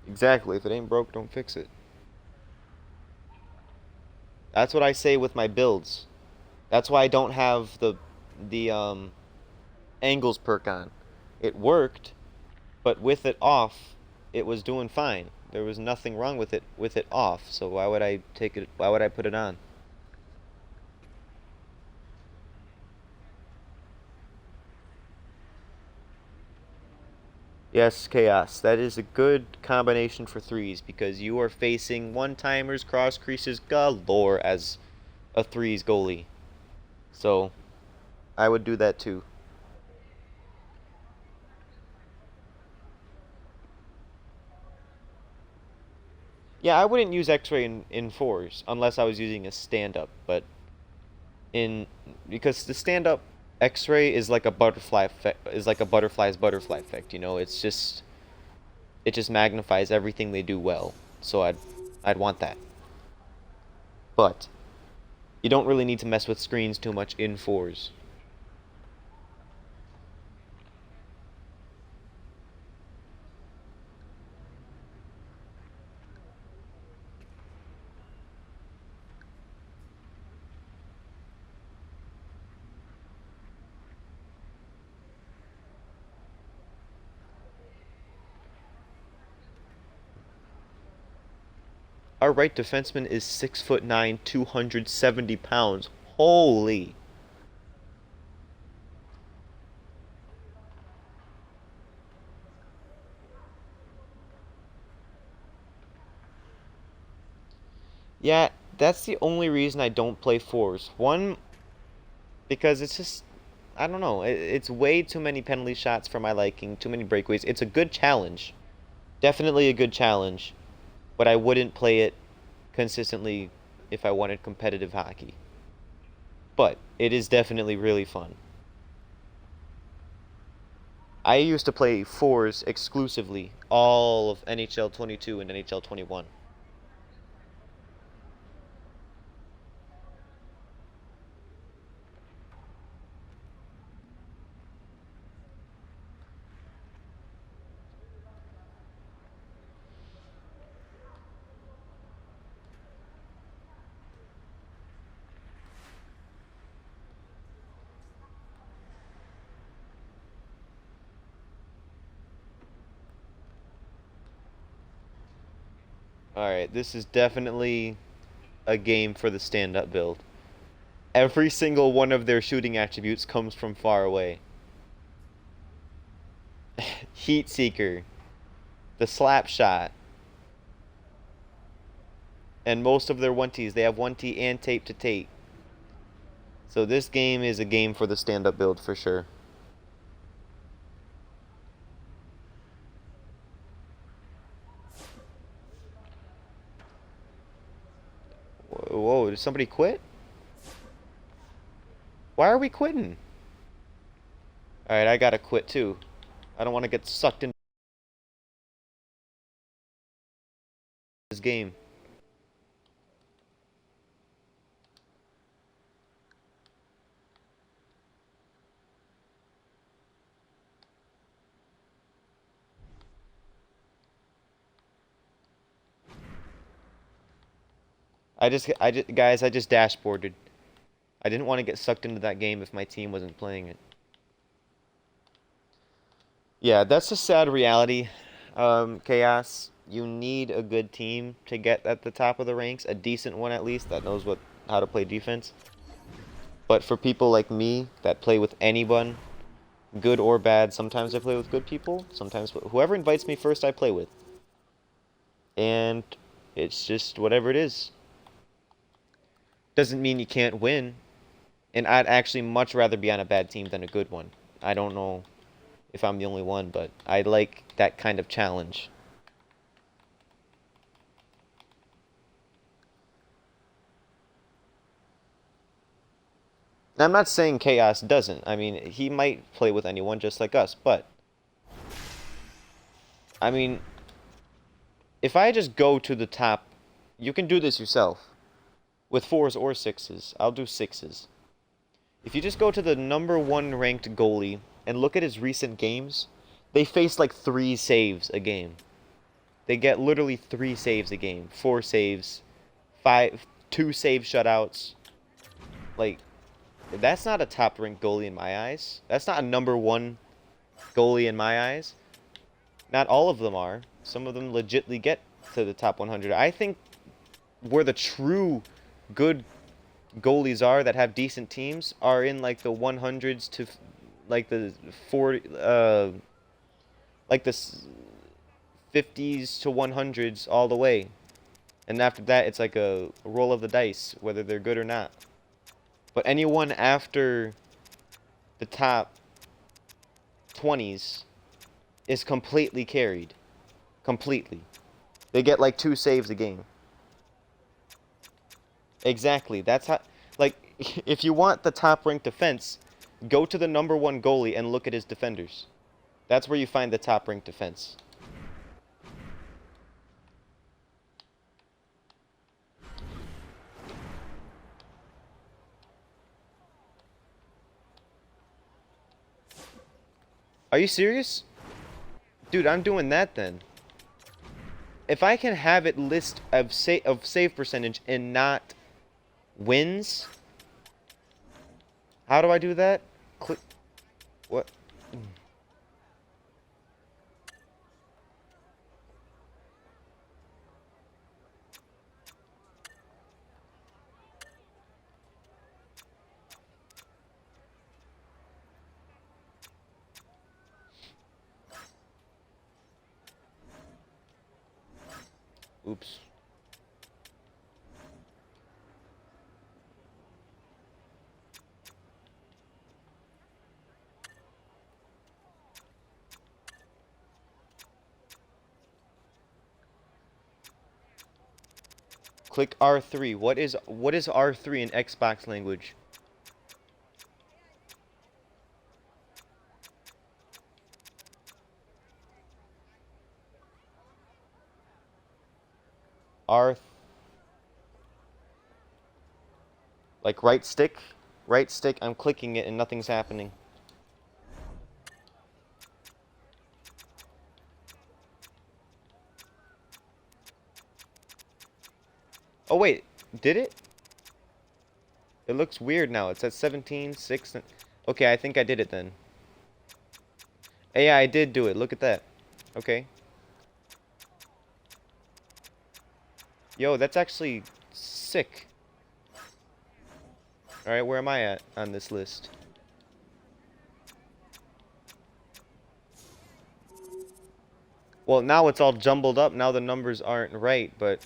[SPEAKER 1] Exactly. If it ain't broke, don't fix it. That's what I say with my builds. That's why I don't have the angles perk on. It worked, but with it off, it was doing fine. There was nothing wrong with it off. So why would I take it? Why would I put it on? Yes, Chaos. That is a good combination for threes because you are facing one-timers, cross creases galore as a threes goalie. So, I would do that too. Yeah, I wouldn't use X-ray in fours unless I was using a stand-up, but because the stand-up X-ray is like a butterfly effect, is like a butterfly's butterfly effect, you know, it just magnifies everything they do well. So I'd want that. But you don't really need to mess with screens too much in fours. Our right defenseman is 6'9", 270 pounds. Holy. Yeah, that's the only reason I don't play fours. One, because it's just, I don't know, it's way too many penalty shots for my liking, too many breakaways. It's a good challenge. Definitely a good challenge. But I wouldn't play it consistently if I wanted competitive hockey. But it is definitely really fun. I used to play fours exclusively, all of NHL 22 and NHL 21. Alright, this is definitely a game for the stand-up build. Every single one of their shooting attributes comes from far away. Heat Seeker, the slap shot, and most of their 1Ts, they have 1T and tape to tape. So this game is a game for the stand-up build for sure. Whoa, did somebody quit? Why are we quitting? Alright, I gotta quit too. I don't want to get sucked into this game. Guys, I just dashboarded. I didn't want to get sucked into that game if my team wasn't playing it. Yeah, that's a sad reality. Chaos, you need a good team to get at the top of the ranks, a decent one at least that knows how to play defense. But for people like me that play with anyone, good or bad, sometimes I play with good people, sometimes whoever invites me first I play with. And it's just whatever it is. Doesn't mean you can't win. And I'd actually much rather be on a bad team than a good one. I don't know if I'm the only one, but I like that kind of challenge. I'm not saying Chaos doesn't. I mean, he might play with anyone just like us, but I mean, if I just go to the top, you can do this yourself. With 4s or 6s. I'll do 6s. If you just go to the #1 ranked goalie and look at his recent games, they face like 3 saves a game. They get literally 3 saves a game. 4 saves, 2 save shutouts. Like, that's not a top ranked goalie in my eyes. That's not a #1 goalie in my eyes. Not all of them are. Some of them legitly get to the top 100. I think where the true good goalies are that have decent teams are in like the 100s to like the 40 like the 50s to 100s all the way, and after that it's like a roll of the dice whether they're good or not. But anyone after the top 20s is completely carried. Completely. They get like 2 saves a game. Exactly. That's how, like, if you want the top-ranked defense, go to the #1 goalie and look at his defenders. That's where you find the top-ranked defense. Are you serious? Dude, I'm doing that then. If I can have it list of save percentage and not wins, how do I do that? Click. What? Oops. Click R3. What is R3 in Xbox language? R, like right stick, I'm clicking it and nothing's happening. Oh wait, did it? It looks weird now. It says 17, 6. Okay, I think I did it then. Yeah, I did do it. Look at that. Okay. Yo, that's actually sick. Alright, where am I at on this list? Well, now it's all jumbled up. Now the numbers aren't right, but...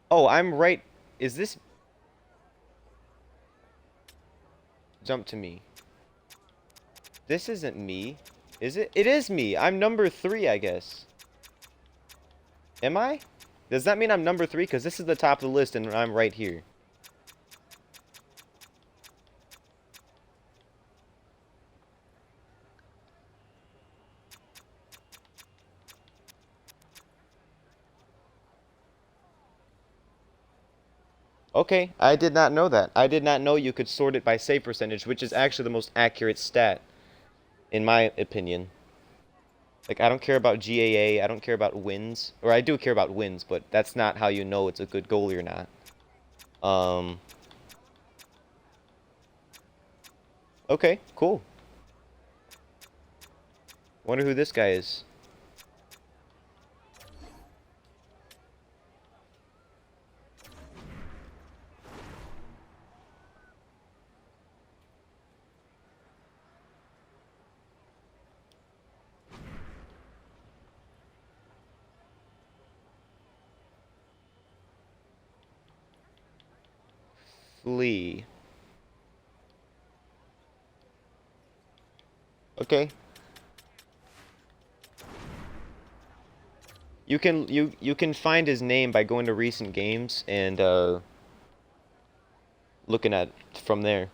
[SPEAKER 1] Oh, I'm right. Is this... Jump to me. This isn't me. Is it? It is me. I'm number 3, I guess. Am I? Does that mean I'm number 3? Because this is the top of the list and I'm right here. Okay, I did not know that. I did not know you could sort it by save percentage, which is actually the most accurate stat, in my opinion. Like, I don't care about GAA, I don't care about wins. Or I do care about wins, but that's not how you know it's a good goalie or not. Okay, cool. Wonder who this guy is. Flee. Okay. You can find his name by going to recent games and looking at from there.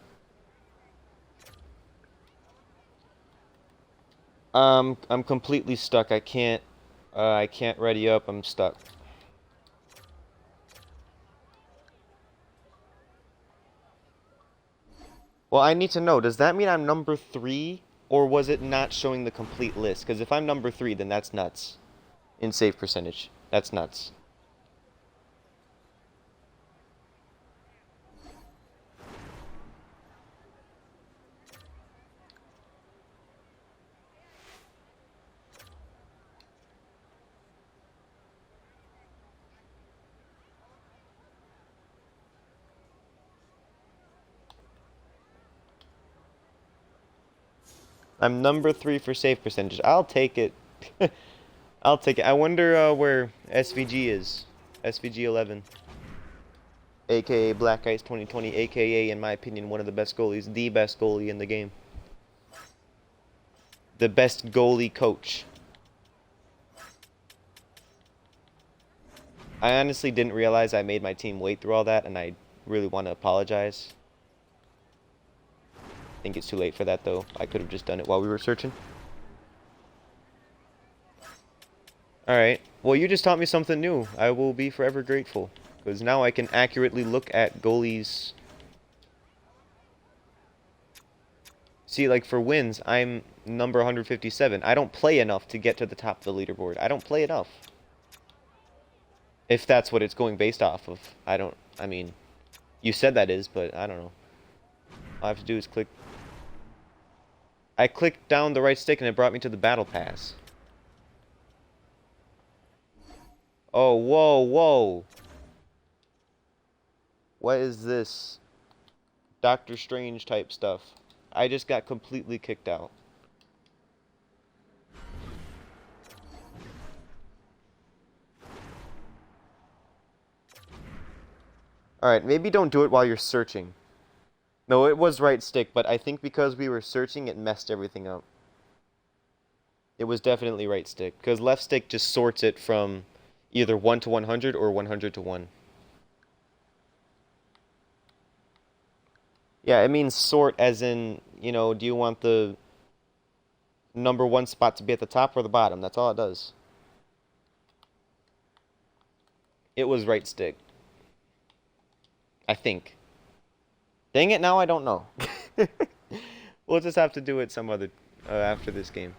[SPEAKER 1] I'm completely stuck. I can't ready up. I'm stuck. Well, I need to know, does that mean I'm number 3 or was it not showing the complete list? Because if I'm number 3, then that's nuts. In save percentage. That's nuts. I'm number 3 for save percentage. I'll take it. I'll take it. I wonder where SVG is. SVG 11. AKA Black Ice 2020. AKA, in my opinion, one of the best goalies. The best goalie in the game. The best goalie coach. I honestly didn't realize I made my team wait through all that, and I really want to apologize. I think it's too late for that, though. I could have just done it while we were searching. Alright. Well, you just taught me something new. I will be forever grateful. Because now I can accurately look at goalies. See, like for wins, I'm number 157. I don't play enough to get to the top of the leaderboard. I don't play enough. If that's what it's going based off of. I mean, you said that is, but I don't know. All I have to do is click. I clicked down the right stick and it brought me to the battle pass. Oh, whoa, whoa. What is this? Doctor Strange type stuff. I just got completely kicked out. Alright, maybe don't do it while you're searching. No, it was right stick, but I think because we were searching, it messed everything up. It was definitely right stick, because left stick just sorts it from either 1 to 100 or 100 to 1. Yeah, it means sort as in, you know, do you want the number 1 spot to be at the top or the bottom? That's all it does. It was right stick. I think. Dang it, now I don't know. We'll just have to do it some other after this game.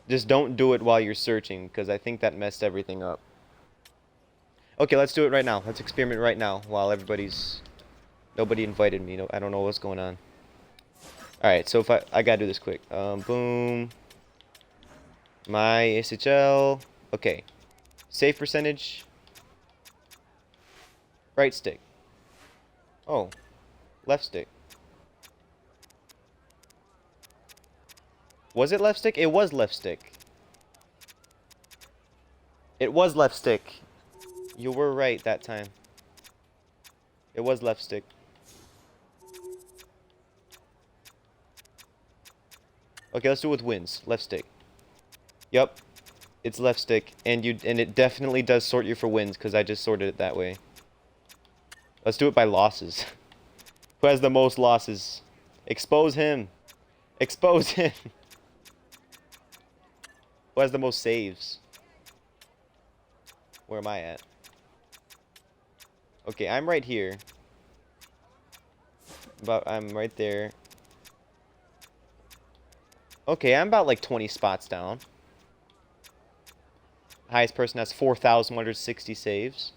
[SPEAKER 1] Just don't do it while you're searching, because I think that messed everything up. Okay, let's do it right now. Let's experiment right now while nobody invited me. No, I don't know what's going on. Alright, so if I gotta do this quick. Boom. My SHL. Okay. Save percentage. Right stick. Oh. Left stick. Was it left stick? It was left stick. It was left stick. You were right that time. It was left stick. Okay, let's do it with wins. Left stick. Yep. It's left stick. And it definitely does sort you for wins, because I just sorted it that way. Let's do it by losses. Who has the most losses? Expose him. Expose him. Who has the most saves? Where am I at? Okay, I'm right here. I'm right there. Okay, I'm about like 20 spots down. Highest person has 4,160 saves.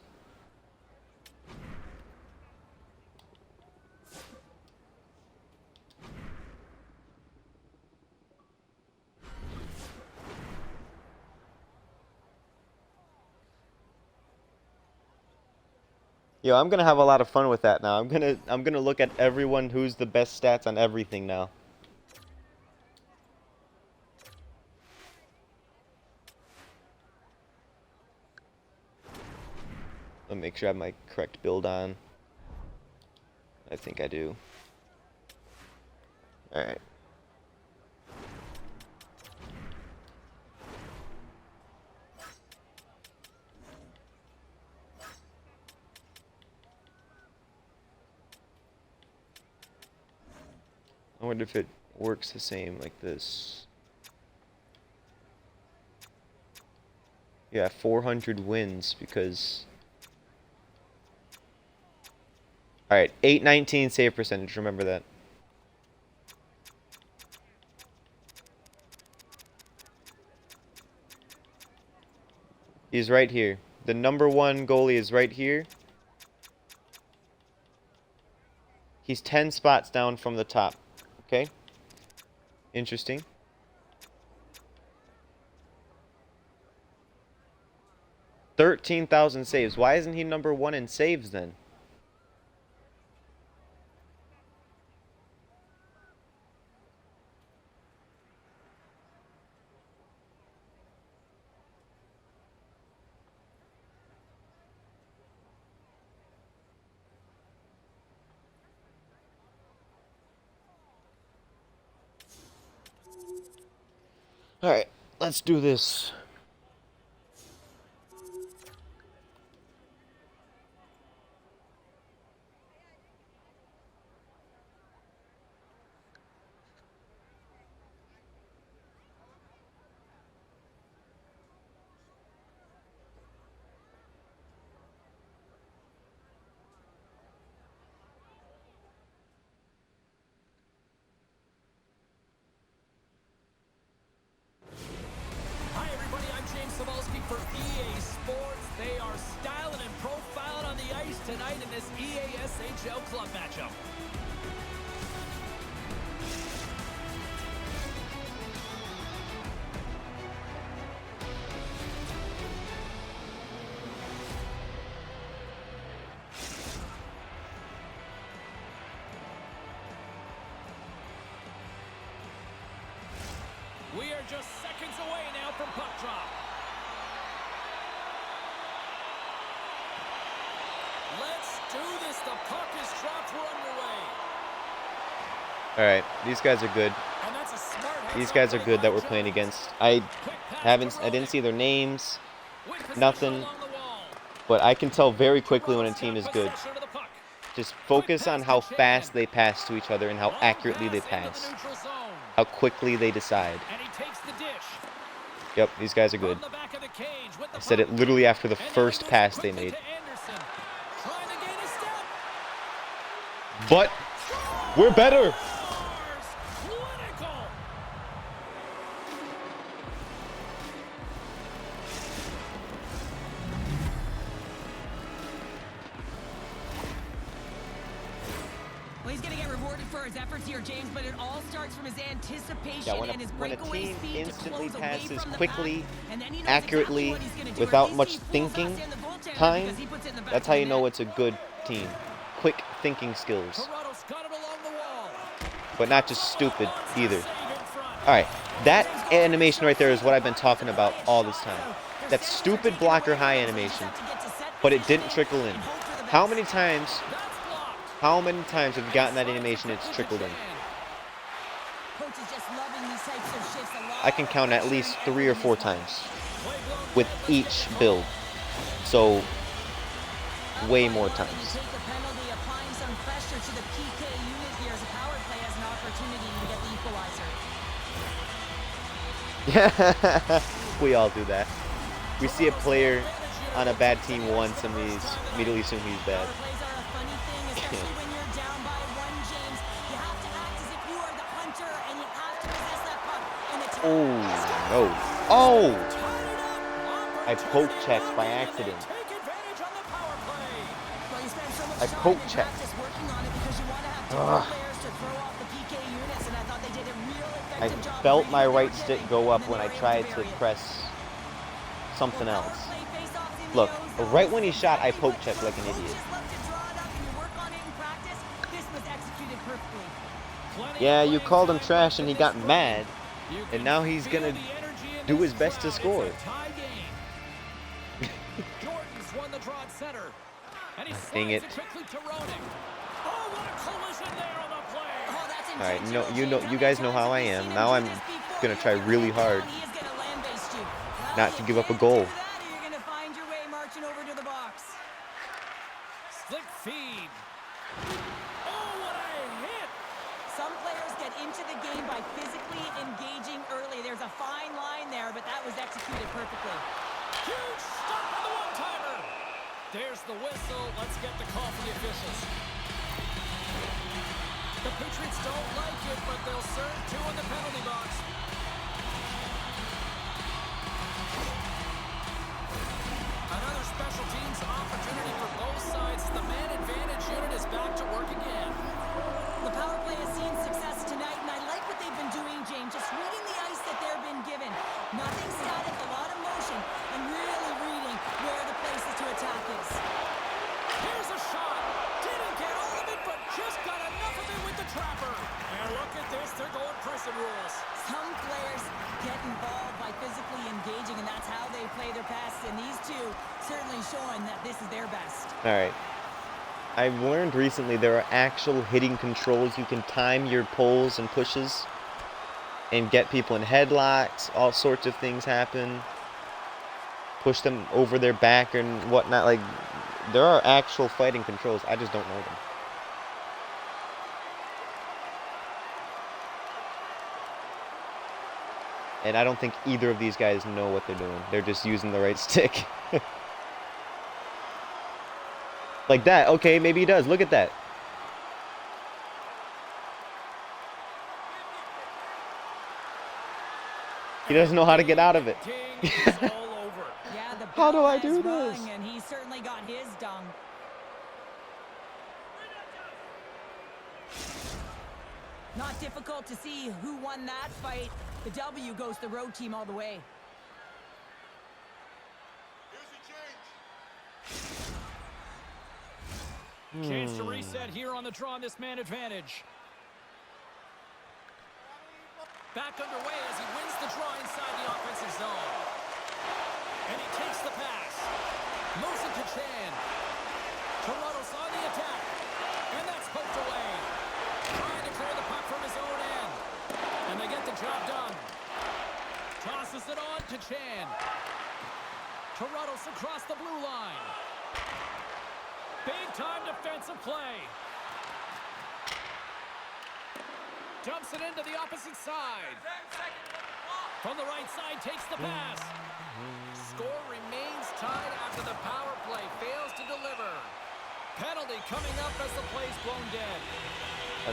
[SPEAKER 1] Yo, I'm gonna have a lot of fun with that now. I'm gonna look at everyone who's the best stats on everything now. Let me make sure I have my correct build on. I think I do. Alright. I wonder if it works the same like this. Yeah, 400 wins because... Alright, 819 save percentage, remember that. He's right here. The #1 goalie is right here. He's 10 spots down from the top. Okay? Interesting. $13,000 saves. Why isn't he #1 in saves then? Alright, let's do this.
[SPEAKER 2] Hi, everybody. I'm James Cebulski for EA Sports. They are styling and profiling on the ice tonight in this EA SHL club matchup. We are just seconds away now from puck drop. Let's do this. The puck is dropped. We're underway.
[SPEAKER 1] Alright, these guys are good.
[SPEAKER 2] And that's a smart
[SPEAKER 1] These guys are good that we're playing against. I didn't see their names, nothing, but I can tell very quickly when a team is good. Just focus on how fast they pass to each other and how accurately they pass. How quickly they decide.
[SPEAKER 2] And he takes the dish.
[SPEAKER 1] Yep, these guys are good.
[SPEAKER 2] From the back of the cage with the
[SPEAKER 1] I said it
[SPEAKER 2] puck.
[SPEAKER 1] literally after the
[SPEAKER 2] And now he
[SPEAKER 1] first
[SPEAKER 2] moves
[SPEAKER 1] pass they
[SPEAKER 2] quickly
[SPEAKER 1] made.
[SPEAKER 2] to Anderson. Trying to gain a step.
[SPEAKER 1] But we're better.
[SPEAKER 2] Scores! Clinical.
[SPEAKER 3] Well, he's going to get rewarded for his efforts here, James, but it all starts from his anticipation
[SPEAKER 1] Yeah, when
[SPEAKER 3] and his
[SPEAKER 1] a
[SPEAKER 3] breakaway
[SPEAKER 1] team
[SPEAKER 3] speed
[SPEAKER 1] instantly
[SPEAKER 3] to close away
[SPEAKER 1] passes
[SPEAKER 3] from the
[SPEAKER 1] quickly,
[SPEAKER 3] pack, and then he knows
[SPEAKER 1] accurately,
[SPEAKER 3] exactly what he's gonna do, or
[SPEAKER 1] without
[SPEAKER 3] at least
[SPEAKER 1] much
[SPEAKER 3] he fools us
[SPEAKER 1] thinking
[SPEAKER 3] and the goaltender
[SPEAKER 1] time,
[SPEAKER 3] because he puts it in the back
[SPEAKER 1] that's
[SPEAKER 3] of
[SPEAKER 1] how
[SPEAKER 3] the
[SPEAKER 1] you know
[SPEAKER 3] net.
[SPEAKER 1] it's a good team. Quick thinking skills.
[SPEAKER 2] Toronto's got it along the wall.
[SPEAKER 1] But not just stupid either.
[SPEAKER 2] Save in front.
[SPEAKER 1] Alright, that animation right there is what I've been talking about all this time. That stupid blocker high animation. But it didn't trickle in. How many times
[SPEAKER 2] That's blocked.
[SPEAKER 1] have you gotten that animation it's trickled in?
[SPEAKER 3] Coach is just loving these types of shifts a lot.
[SPEAKER 1] I can count at least 3 or 4 times with each build. So, way more times.
[SPEAKER 3] Take the penalty, applying some pressure to the PK unit here as a power play has an opportunity to get the equalizer.
[SPEAKER 1] We all do that. We see a player on a bad team once and we immediately assume he's bad.
[SPEAKER 3] Power plays are a funny thing, especially when you're down by one, James. You have to act as if you are the hunter and you have to possess that puck and attack.
[SPEAKER 1] Oh, no. Oh! I poke checked by accident.
[SPEAKER 2] Take advantage on the power play.
[SPEAKER 3] Well, you spend so much
[SPEAKER 1] I
[SPEAKER 3] time
[SPEAKER 1] poke
[SPEAKER 3] in
[SPEAKER 1] checked.
[SPEAKER 3] practice working on it because you want to have
[SPEAKER 1] Ugh.
[SPEAKER 3] players to throw off the PK units, and I thought they did a real
[SPEAKER 1] I
[SPEAKER 3] effective job.
[SPEAKER 1] felt
[SPEAKER 3] reading
[SPEAKER 1] my
[SPEAKER 3] what they
[SPEAKER 1] right
[SPEAKER 3] were
[SPEAKER 1] stick
[SPEAKER 3] getting,
[SPEAKER 1] go up
[SPEAKER 3] and then
[SPEAKER 1] when I
[SPEAKER 3] they were
[SPEAKER 1] tried
[SPEAKER 3] able
[SPEAKER 1] to
[SPEAKER 3] bury it.
[SPEAKER 1] press something
[SPEAKER 3] Well,
[SPEAKER 1] else.
[SPEAKER 3] power play face-offs in the
[SPEAKER 1] Look,
[SPEAKER 3] ozone.
[SPEAKER 1] right when he shot, I
[SPEAKER 3] Exactly
[SPEAKER 1] poke
[SPEAKER 3] what
[SPEAKER 1] checked like an
[SPEAKER 3] coaches
[SPEAKER 1] idiot.
[SPEAKER 3] love to draw it up and you work on it in practice. This was executed perfectly.
[SPEAKER 2] Plenty
[SPEAKER 1] Yeah,
[SPEAKER 2] of
[SPEAKER 1] you
[SPEAKER 2] playing
[SPEAKER 1] called him
[SPEAKER 2] time
[SPEAKER 1] trash
[SPEAKER 2] left
[SPEAKER 1] and
[SPEAKER 2] in
[SPEAKER 1] he got
[SPEAKER 2] this
[SPEAKER 1] mad.
[SPEAKER 2] frame. You
[SPEAKER 1] And
[SPEAKER 2] can
[SPEAKER 1] now he's
[SPEAKER 2] feel
[SPEAKER 1] gonna
[SPEAKER 2] the energy in
[SPEAKER 1] do
[SPEAKER 2] this
[SPEAKER 1] his best to
[SPEAKER 2] crowd.
[SPEAKER 1] score.
[SPEAKER 2] It's a tie game. Jordan's won the draw at center. And he
[SPEAKER 1] Dang
[SPEAKER 2] slides
[SPEAKER 1] it.
[SPEAKER 2] quickly to Roenick. Oh, what a collision there on the play.
[SPEAKER 3] Oh, that's
[SPEAKER 1] All right,
[SPEAKER 3] intentional,
[SPEAKER 1] you
[SPEAKER 3] James.
[SPEAKER 1] you guys know how I am. Now I'm gonna try really hard
[SPEAKER 3] He is gonna land-base you. Well,
[SPEAKER 1] not
[SPEAKER 3] you
[SPEAKER 1] to give up a
[SPEAKER 3] can't
[SPEAKER 1] goal.
[SPEAKER 3] do that, or you're gonna find your way marching over to the box.
[SPEAKER 2] Slick feed. Oh, what a hit.
[SPEAKER 3] Some players get into the game by physically engaging early. There's a fine line there, but that was executed perfectly.
[SPEAKER 2] Huge stop on the one-timer. There's the whistle. Let's get the call from the officials. The Patriots don't like it, but they'll serve 2 in the penalty box. Another special teams opportunity for both sides. The man advantage unit is back to work again.
[SPEAKER 3] The power play has seen success tonight, and I like what they've been doing, James. Just reading the ice that they're been given. Nothing static, a lot of motion, and really reading where the places to attack is.
[SPEAKER 2] Here's a shot. Didn't get all of it, but just got enough of it with the trapper. And look at this. They're going prison rules.
[SPEAKER 3] Some players get involved by physically engaging, and that's how they play their passes. And these two certainly showing that this is their best.
[SPEAKER 1] All right. I've learned recently there are actual hitting controls. You can time your pulls and pushes and get people in headlocks. All sorts of things happen. Push them over their back and whatnot. Like, there are actual fighting controls. I just don't know them. And I don't think either of these guys know what they're doing. They're just using the right stick. Like that. Okay, maybe he does. Look at that. He doesn't know how to get out of it.
[SPEAKER 2] Ding is all over.
[SPEAKER 3] Yeah, the
[SPEAKER 1] How do
[SPEAKER 3] bell
[SPEAKER 1] I
[SPEAKER 3] has
[SPEAKER 1] do
[SPEAKER 3] rung,
[SPEAKER 1] this?
[SPEAKER 3] and he certainly got his dung. Not difficult to see who won that fight. The W goes the road team all the way.
[SPEAKER 2] Chance to reset here on the draw on this man advantage. Back underway as he wins the draw inside the offensive zone. And he takes the pass. Moves it to Chan. Toronto's on the attack. And that's poked away. Trying to clear the puck from his own end. And they get the job done. Tosses it on to Chan. Toronto's across the blue line. Big-time defensive play. Dumps it into the opposite side. From the right side, takes the pass. Score remains tied after the power play fails to deliver. Penalty coming up as the play's blown dead.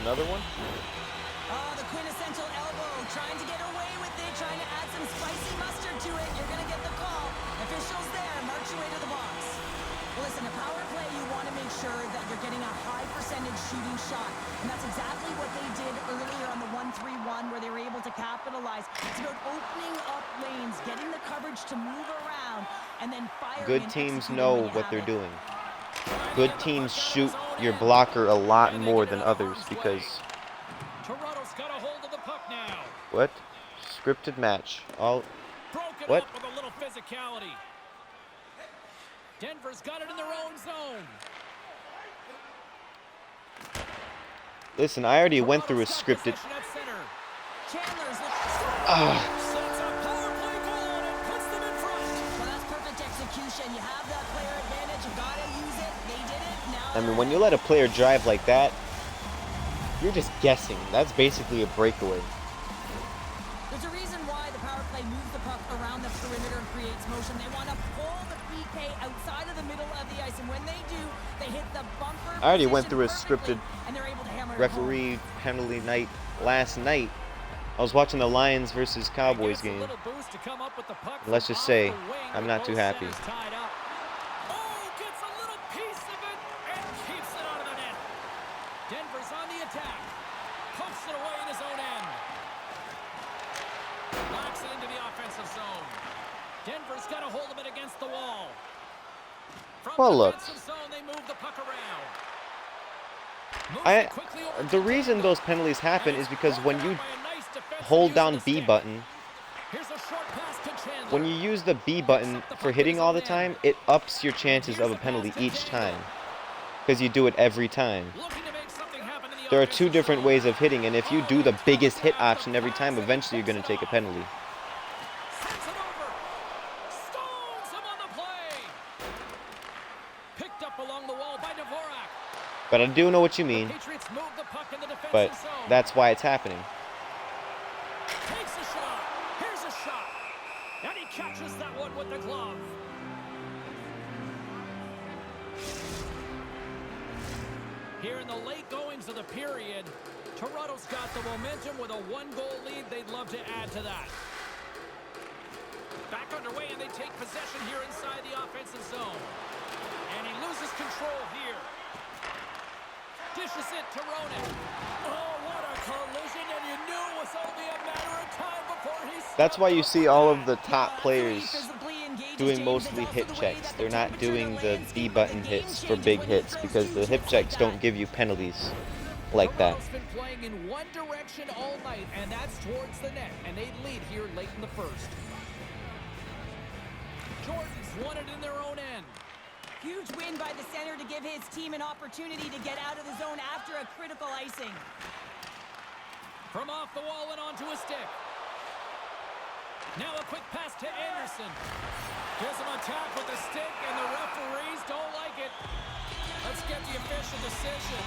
[SPEAKER 1] Another one?
[SPEAKER 3] Oh, the quintessential elbow, trying to get away with it, trying to add some spicy mustard to it. You're going to get the call. Officials there, march your way to the box. Well, listen, a power play, you want to make sure that you're getting a high percentage shooting shot. And that's exactly what they did earlier on the 1-3-1, where they were able to capitalize. It's about opening up lanes, getting the coverage to move around, and then firing.
[SPEAKER 1] Good teams know what they're doing. Good teams shoot your blocker a lot more than others because...
[SPEAKER 2] Toronto's got a hold of the puck now.
[SPEAKER 1] What? Scripted match. All...
[SPEAKER 2] Broken
[SPEAKER 1] What?
[SPEAKER 2] up with a little physicality. Denver's got it in their own zone.
[SPEAKER 1] Listen, I already went through a scripted...
[SPEAKER 3] Chandler's
[SPEAKER 1] Ah.
[SPEAKER 2] Sets a power play goal and puts them in front.
[SPEAKER 3] Well, that's perfect execution. You have that player advantage. You gotta use it. They did it. Now
[SPEAKER 1] I mean, when you let a player drive like that, you're just guessing. That's basically a breakaway.
[SPEAKER 3] there's a reason why the power play moves the puck around the perimeter and creates motion. They want to pull the PK outside of the middle of the ice, and when they do, they hit the bumper.
[SPEAKER 1] I already went
[SPEAKER 3] position
[SPEAKER 1] through a
[SPEAKER 3] perfectly,
[SPEAKER 1] scripted
[SPEAKER 3] and they're able to hammer it
[SPEAKER 1] referee penalty night last night. I was watching the Lions versus Cowboys game. Let's just say, I'm not too happy.
[SPEAKER 2] Oh, gets a little piece of it and keeps it out of the net. Denver's on the attack. Pumps it away in his own end. Knocks it into the offensive zone. Denver's got a hold of it against the wall. From
[SPEAKER 1] Well,
[SPEAKER 2] the
[SPEAKER 1] look.
[SPEAKER 2] defensive zone, they move the puck around. Moves it quickly over
[SPEAKER 1] The
[SPEAKER 2] to
[SPEAKER 1] reason
[SPEAKER 2] Taylor.
[SPEAKER 1] those penalties happen
[SPEAKER 2] And
[SPEAKER 1] is
[SPEAKER 2] it's
[SPEAKER 1] because when
[SPEAKER 2] broken
[SPEAKER 1] you
[SPEAKER 2] up by a nice defensive
[SPEAKER 1] hold
[SPEAKER 2] use
[SPEAKER 1] down
[SPEAKER 2] of the
[SPEAKER 1] B
[SPEAKER 2] stick.
[SPEAKER 1] button,
[SPEAKER 2] Here's a short pass to Chandler.
[SPEAKER 1] when you use the B button for hitting all the time, it ups your chances of a penalty each time. Because you do it every time.
[SPEAKER 2] Looking to make something happen in the
[SPEAKER 1] There are two
[SPEAKER 2] offensive
[SPEAKER 1] different
[SPEAKER 2] zone.
[SPEAKER 1] ways of hitting, and if you do the biggest hit option every time, eventually you're going to take a penalty.
[SPEAKER 2] Sends it over. Stones him on the play. Picked up along the wall by Dvorak.
[SPEAKER 1] But I do know what you mean,
[SPEAKER 2] Patriots move the puck in the defensive
[SPEAKER 1] but
[SPEAKER 2] zone.
[SPEAKER 1] that's why it's happening.
[SPEAKER 2] Takes a shot. Here's a shot. And he catches that one with the glove. Here in the late goings of the period, Toronto's got the momentum with a one-goal lead. They'd love to add to that. Back underway, and they take possession here inside the offensive zone. And he loses control here. Dishes it to Ronan. Oh, what a collision, and you knew it was only a matter of time before he...
[SPEAKER 1] That's why you see all of the top players
[SPEAKER 3] physically engaged,
[SPEAKER 1] doing
[SPEAKER 3] James.
[SPEAKER 1] mostly
[SPEAKER 3] It's
[SPEAKER 1] hit
[SPEAKER 3] also the way
[SPEAKER 1] checks.
[SPEAKER 3] that
[SPEAKER 1] They're not
[SPEAKER 3] temperature,
[SPEAKER 1] doing the
[SPEAKER 3] landscape
[SPEAKER 1] B
[SPEAKER 3] of
[SPEAKER 1] button
[SPEAKER 3] the game
[SPEAKER 1] hits for
[SPEAKER 3] changes
[SPEAKER 1] big
[SPEAKER 3] when you
[SPEAKER 1] hits
[SPEAKER 3] throw
[SPEAKER 1] because the
[SPEAKER 3] huge
[SPEAKER 1] hip
[SPEAKER 3] hits
[SPEAKER 1] checks
[SPEAKER 3] like
[SPEAKER 1] don't
[SPEAKER 3] that.
[SPEAKER 1] give you penalties like that.
[SPEAKER 2] Toronto's been playing in one direction all night, and that's towards the net, and they lead here late in the first. Jordan's won it in their own end.
[SPEAKER 3] Huge win by the center to give his team an opportunity to get out of the zone after a critical icing.
[SPEAKER 2] From off the wall and onto a stick. Now a quick pass to Anderson. Gives him a tap with the stick, and the referees don't like it. Let's get the official decision.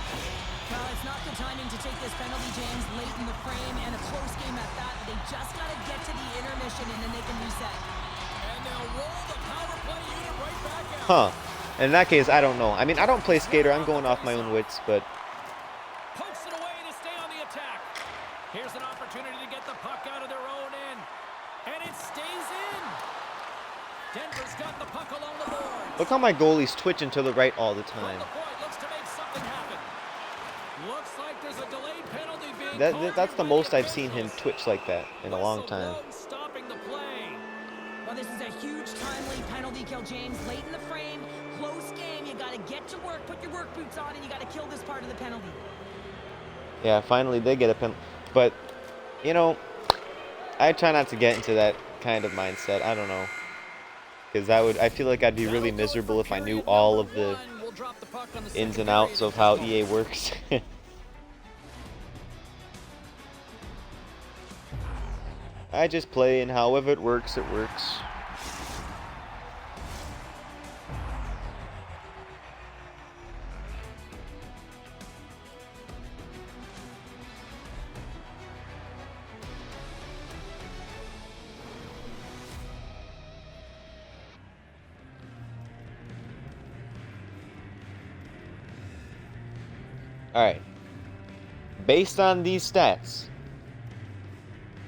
[SPEAKER 3] Well, it's not good timing to take this penalty, James, late in the frame, and a close game at that. They just got to get to the intermission, and then they can reset.
[SPEAKER 2] And they'll roll the power play unit right back out.
[SPEAKER 1] Huh. In that case, I don't know. I mean, I don't play skater. I'm going off my own wits, but
[SPEAKER 2] Pokes it away to stay on the attack. Here's an opportunity to get the puck out of their own end. And it stays in. Denver's got the puck along the boards.
[SPEAKER 1] look how my goalie's twitching to the right all the
[SPEAKER 2] From
[SPEAKER 1] time.
[SPEAKER 2] the point, looks to make something happen. Looks like there's a delayed penalty being called
[SPEAKER 1] That's
[SPEAKER 2] here
[SPEAKER 1] the
[SPEAKER 2] by
[SPEAKER 1] most
[SPEAKER 2] the
[SPEAKER 1] I've seen him
[SPEAKER 2] officials.
[SPEAKER 1] twitch like that in a long
[SPEAKER 2] Whistle
[SPEAKER 1] time.
[SPEAKER 2] blown, stopping the play.
[SPEAKER 3] Well, this is a huge timely penalty kill, James. Late in the frame, close game. You got to get to work, put your work boots on, and you got to kill this part of the penalty.
[SPEAKER 1] Yeah, finally they get a penalty. But, you know, I try not to get into that kind of mindset. I don't know. Because I feel like I'd be really miserable if I knew all of the
[SPEAKER 2] We'll drop the puck on the
[SPEAKER 1] ins
[SPEAKER 2] second
[SPEAKER 1] and outs
[SPEAKER 2] period
[SPEAKER 1] of how
[SPEAKER 2] whistle.
[SPEAKER 1] EA works. I just play, and however it works, it works. Alright. Based on these stats.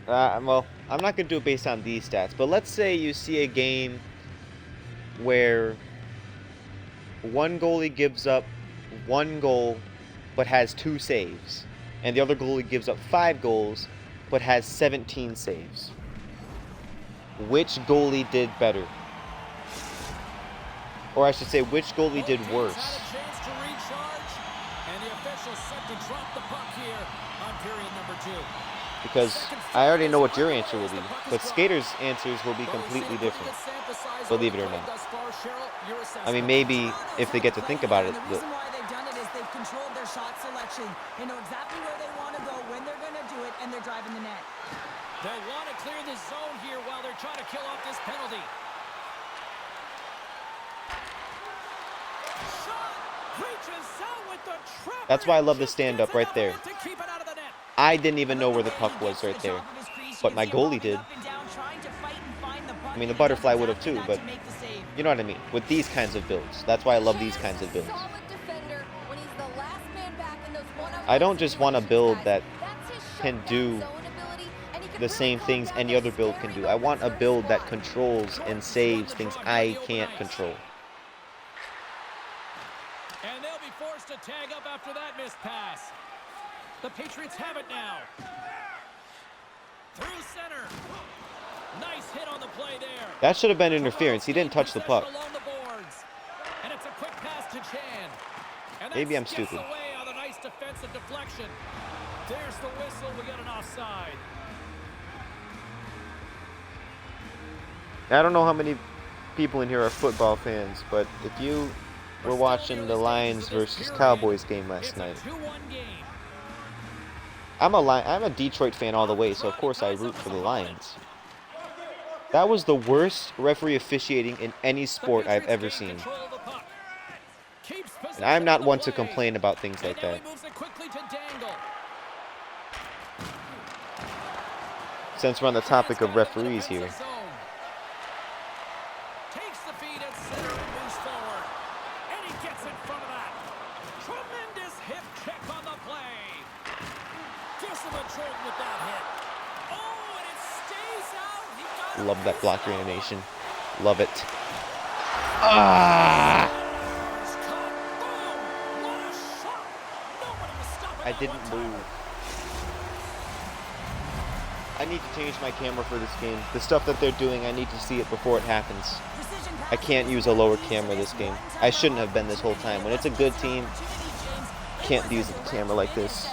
[SPEAKER 1] Well, I'm not going to do it based on these stats. But let's say you see a game where one goalie gives up 1 goal but has 2 saves. And the other goalie gives up 5 goals but has 17 saves. Which goalie did better? Or I should say, which goalie did worse? Because I already know what your answer will be, but Skater's answers will be completely different. Believe it or not. I mean, maybe if they get to think about it.
[SPEAKER 3] The reason why they've done it is they've controlled their shot selection. They know exactly where they want to go, when they're going to do it, and they're driving the net.
[SPEAKER 2] They want to clear the zone here while they're trying to kill off this penalty.
[SPEAKER 1] That's why I love the stand-up right there. I didn't even know where the puck was right there, but my goalie did. I mean, the butterfly would have too, but you know what I mean. With these kinds of builds, that's why I love these kinds of builds. I don't just want a build that can do the same things any other build can do. I want a build that controls and saves things I can't control.
[SPEAKER 2] And they'll be forced to tag up after that missed pass. The Patriots have it now. Through center. Nice hit on the play there.
[SPEAKER 1] That should have been interference. He didn't touch the puck.
[SPEAKER 2] And it's a quick pass to Chan. And
[SPEAKER 1] maybe I'm stupid.
[SPEAKER 2] Away on a nice defensive deflection. There's the whistle. We got an offside.
[SPEAKER 1] I don't know how many people in here are football fans, but if you were watching the Lions versus Cowboys game last night, I'm a Detroit fan all the way, so of course I root for the Lions. That was the worst referee officiating in any sport I've ever seen. And I'm not one to complain about things like that. Since we're on the topic of referees here. Love that blocker animation. Love it. Ah! I didn't move. I need to change my camera for this game. The stuff that they're doing, I need to see it before it happens. I can't use a lower camera this game. I shouldn't have been this whole time. When it's a good team, can't use the camera like this.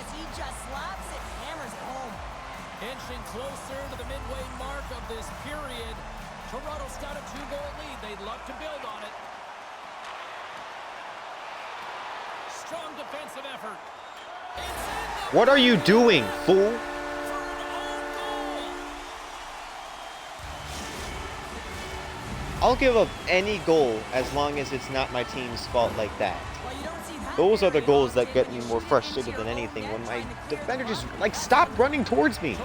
[SPEAKER 2] Inching closer to the midway mark of this period. Toronto's got a 2-goal lead. They'd love to build on it. Strong defensive effort.
[SPEAKER 1] What are you doing, fool? I'll give up any goal as long as it's not my team's fault like that. Those are the goals that get me more frustrated than anything. When my defender just, like, stop running towards me.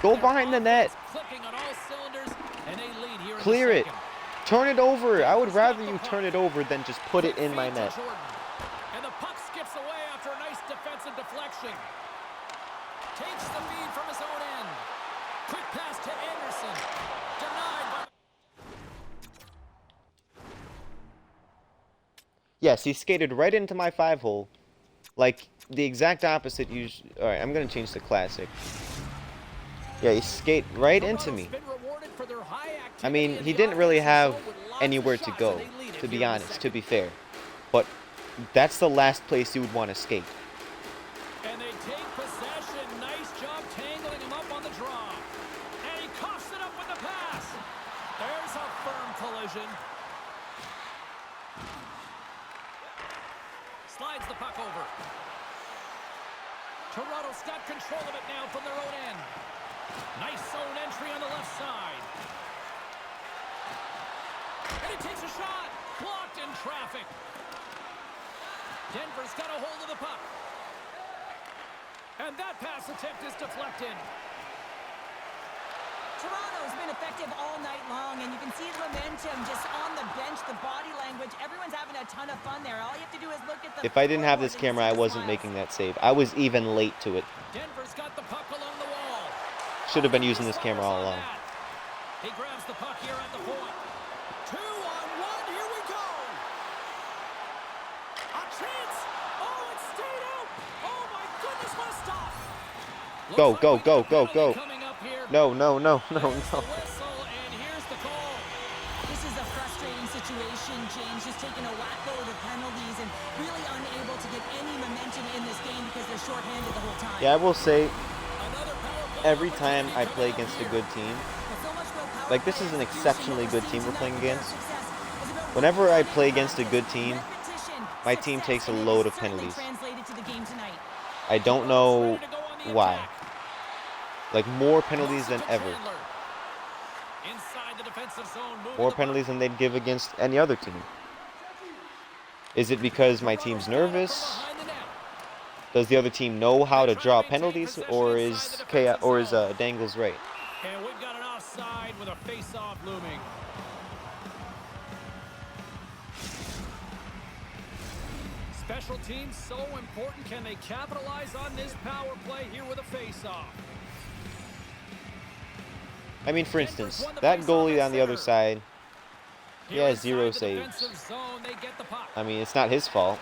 [SPEAKER 1] Go behind the net. Clear it. Turn it over. I would rather you turn it over than just put it in my net.
[SPEAKER 2] And the puck skips away after a nice defensive deflection. Takes the feed from his own end. Quick pass to Anderson. Denied by...
[SPEAKER 1] Yes, he skated right into my 5-hole. Like, the exact opposite. Alright, I'm going to change to classic. Yeah, he skated right into me. I mean, he didn't really have anywhere to go, to be honest, to be fair. But that's the last place you would want to skate.
[SPEAKER 2] And they take possession. Nice job tangling him up on the draw. And he coughs it up with the pass. There's a firm collision. Slides the puck over. Toronto's got control of it now from their own end. Nice zone entry on the left side. And he takes a shot. Blocked in traffic. Denver's got a hold of the puck. And that pass attempt is deflected.
[SPEAKER 3] Toronto's been effective all night long, and you can see the momentum just on the bench, the body language. Everyone's having a ton of fun there. All you have to do is look at the
[SPEAKER 1] If I didn't have this
[SPEAKER 3] scoreboard and
[SPEAKER 1] camera, I
[SPEAKER 3] see the
[SPEAKER 1] wasn't
[SPEAKER 3] smiles.
[SPEAKER 1] making that save. I was even late to it.
[SPEAKER 2] Denver's got the puck along the wall.
[SPEAKER 1] Should have been using this camera all along.
[SPEAKER 2] He grabs the puck here at the point. 2-on-1, here we go. A chance. Oh, it stayed out. Oh, my goodness, what a stop.
[SPEAKER 1] Go,
[SPEAKER 2] Looks
[SPEAKER 1] go,
[SPEAKER 2] like we
[SPEAKER 1] go,
[SPEAKER 2] got a
[SPEAKER 1] go,
[SPEAKER 2] penalty
[SPEAKER 1] go.
[SPEAKER 2] coming up here.
[SPEAKER 1] No, no, no, no,
[SPEAKER 2] There's the
[SPEAKER 1] no.
[SPEAKER 2] whistle, and here's the call.
[SPEAKER 3] This is a frustrating situation, James, just taking a whack-load of penalties and really unable to get any momentum in this game because they're shorthanded the whole time.
[SPEAKER 1] Yeah, I will say,
[SPEAKER 2] Another power play
[SPEAKER 1] every time
[SPEAKER 2] opportunity
[SPEAKER 1] I
[SPEAKER 2] coming
[SPEAKER 1] play
[SPEAKER 2] up
[SPEAKER 1] against a
[SPEAKER 2] here.
[SPEAKER 1] good team,
[SPEAKER 3] With so much willpower
[SPEAKER 1] like this
[SPEAKER 3] play
[SPEAKER 1] is an
[SPEAKER 3] execution,
[SPEAKER 1] exceptionally
[SPEAKER 3] what
[SPEAKER 1] good
[SPEAKER 3] we're
[SPEAKER 1] team
[SPEAKER 3] seeing
[SPEAKER 1] we're playing
[SPEAKER 3] tonight with
[SPEAKER 1] against.
[SPEAKER 3] their success is about
[SPEAKER 1] Whenever I play
[SPEAKER 3] repetition,
[SPEAKER 1] against a good team, my team
[SPEAKER 3] success,
[SPEAKER 1] takes a
[SPEAKER 3] and it
[SPEAKER 1] load
[SPEAKER 3] has
[SPEAKER 1] of
[SPEAKER 3] certainly
[SPEAKER 1] penalties.
[SPEAKER 3] translated to the game tonight.
[SPEAKER 1] I don't know why. Like more penalties than ever.
[SPEAKER 2] Inside the defensive zone, moving
[SPEAKER 1] More
[SPEAKER 2] the puck.
[SPEAKER 1] penalties than they'd give against any other team. Is it because my team's nervous?
[SPEAKER 2] Behind the net.
[SPEAKER 1] Does the other team know how to draw penalties, or is Dangles right?
[SPEAKER 2] And we've got an offside with a face-off looming. Special teams so important. Can they capitalize on this power play here with a face-off?
[SPEAKER 1] I mean, for instance, that goalie on the other side, he
[SPEAKER 2] Here
[SPEAKER 1] has
[SPEAKER 2] inside
[SPEAKER 1] 0
[SPEAKER 2] the
[SPEAKER 1] saves.
[SPEAKER 2] defensive zone, they get the puck.
[SPEAKER 1] I mean, it's not his fault.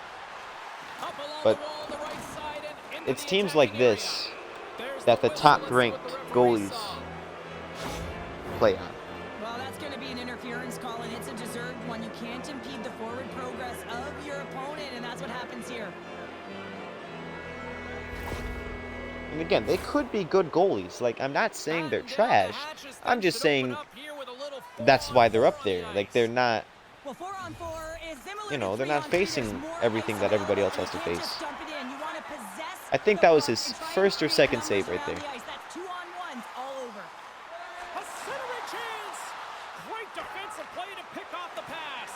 [SPEAKER 2] Up along
[SPEAKER 1] but
[SPEAKER 2] the wall, the right side, and into
[SPEAKER 1] It's
[SPEAKER 2] the
[SPEAKER 1] teams like
[SPEAKER 2] attacking area.
[SPEAKER 1] this
[SPEAKER 2] There's
[SPEAKER 1] that the
[SPEAKER 2] whistle. Let's see
[SPEAKER 1] top-ranked
[SPEAKER 2] what the referee
[SPEAKER 1] goalies
[SPEAKER 2] saw.
[SPEAKER 1] play on.
[SPEAKER 3] Well, that's going to be an interference call, and it's a deserved one. You can't impede the forward progress of your opponent, and that's what happens here.
[SPEAKER 1] And again, they could be good goalies. Like, I'm not saying they're trash. I'm just saying that's why they're up there. Like, they're not,
[SPEAKER 3] Well, 4-on-4 is similar
[SPEAKER 1] you know,
[SPEAKER 3] to
[SPEAKER 1] they're not
[SPEAKER 3] 3-on-3.
[SPEAKER 1] facing
[SPEAKER 3] There's more
[SPEAKER 1] everything
[SPEAKER 3] ice
[SPEAKER 1] that everybody else
[SPEAKER 3] available.
[SPEAKER 1] has to
[SPEAKER 3] You can't
[SPEAKER 1] face.
[SPEAKER 3] just dump it in. You want to possess
[SPEAKER 1] I think
[SPEAKER 3] the
[SPEAKER 1] that was
[SPEAKER 3] puck
[SPEAKER 1] his
[SPEAKER 3] and try and
[SPEAKER 1] first or
[SPEAKER 3] create
[SPEAKER 1] second
[SPEAKER 3] numbers
[SPEAKER 1] save right
[SPEAKER 3] around
[SPEAKER 1] there.
[SPEAKER 3] the ice. That's 2-on-1s all over.
[SPEAKER 2] A centering chance. Great defensive play to pick off the pass.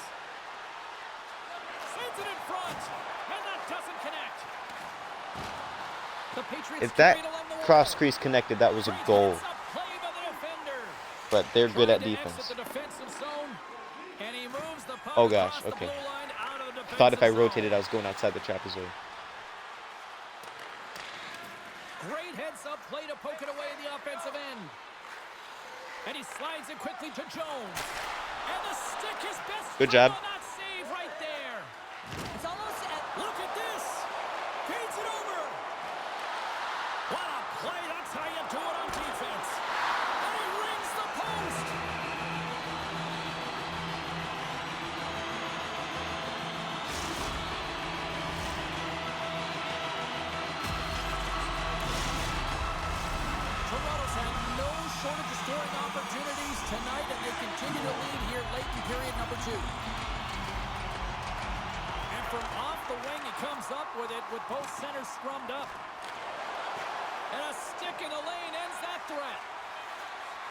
[SPEAKER 2] Sends it in front, and that doesn't connect. The Patriots
[SPEAKER 1] If that
[SPEAKER 2] carried along the wall.
[SPEAKER 1] cross crease connected, that was a
[SPEAKER 2] Great
[SPEAKER 1] goal.
[SPEAKER 2] heads-up play by the defender.
[SPEAKER 1] But they're good
[SPEAKER 2] Trying
[SPEAKER 1] at
[SPEAKER 2] to
[SPEAKER 1] defense.
[SPEAKER 2] exit the defensive zone, and he moves the puck
[SPEAKER 1] Oh gosh,
[SPEAKER 2] across the
[SPEAKER 1] okay.
[SPEAKER 2] blue line out of the
[SPEAKER 1] I thought if I
[SPEAKER 2] defensive
[SPEAKER 1] rotated, I
[SPEAKER 2] zone.
[SPEAKER 1] was going outside the trapezoid.
[SPEAKER 2] Great heads-up play to poke it away in the offensive end. And he slides it quickly to Jones. And the stick is best.
[SPEAKER 1] Good job.
[SPEAKER 2] On that save right there.
[SPEAKER 3] It's almost at
[SPEAKER 2] Look at this. Feeds it over. What a play. That's how you do it on defense. And he rings the post. Toronto's had no shortage of scoring opportunities tonight, and they continue to lead here late in period number 2. And from off the wing, he comes up with it with both centers scrummed up. And a stick in the lane ends that threat.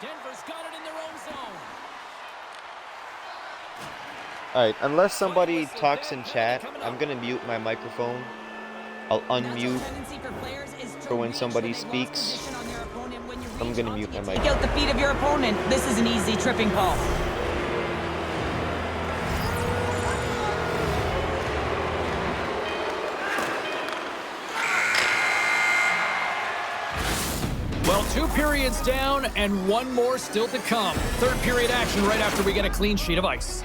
[SPEAKER 2] Denver's got it in their own zone.
[SPEAKER 1] Alright, unless somebody talks in chat, I'm gonna mute my microphone. I'll unmute. for when somebody speaks. I'm gonna mute my mic.
[SPEAKER 3] Take out the feet of your opponent. This is an easy tripping call.
[SPEAKER 2] Well, 2 periods down and 1 more still to come. Third period action right after we get a clean sheet of ice.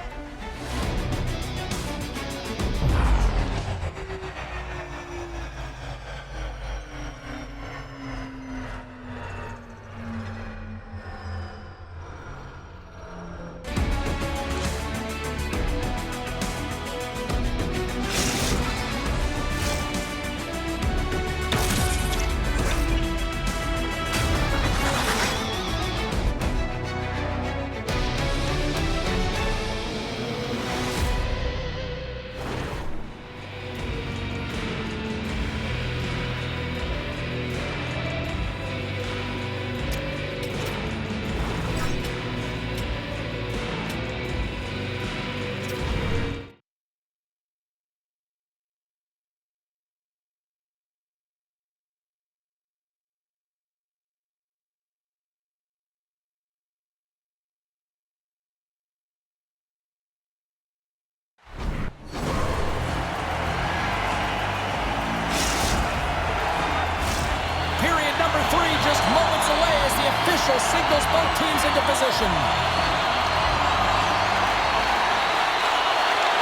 [SPEAKER 2] official signals both teams into position.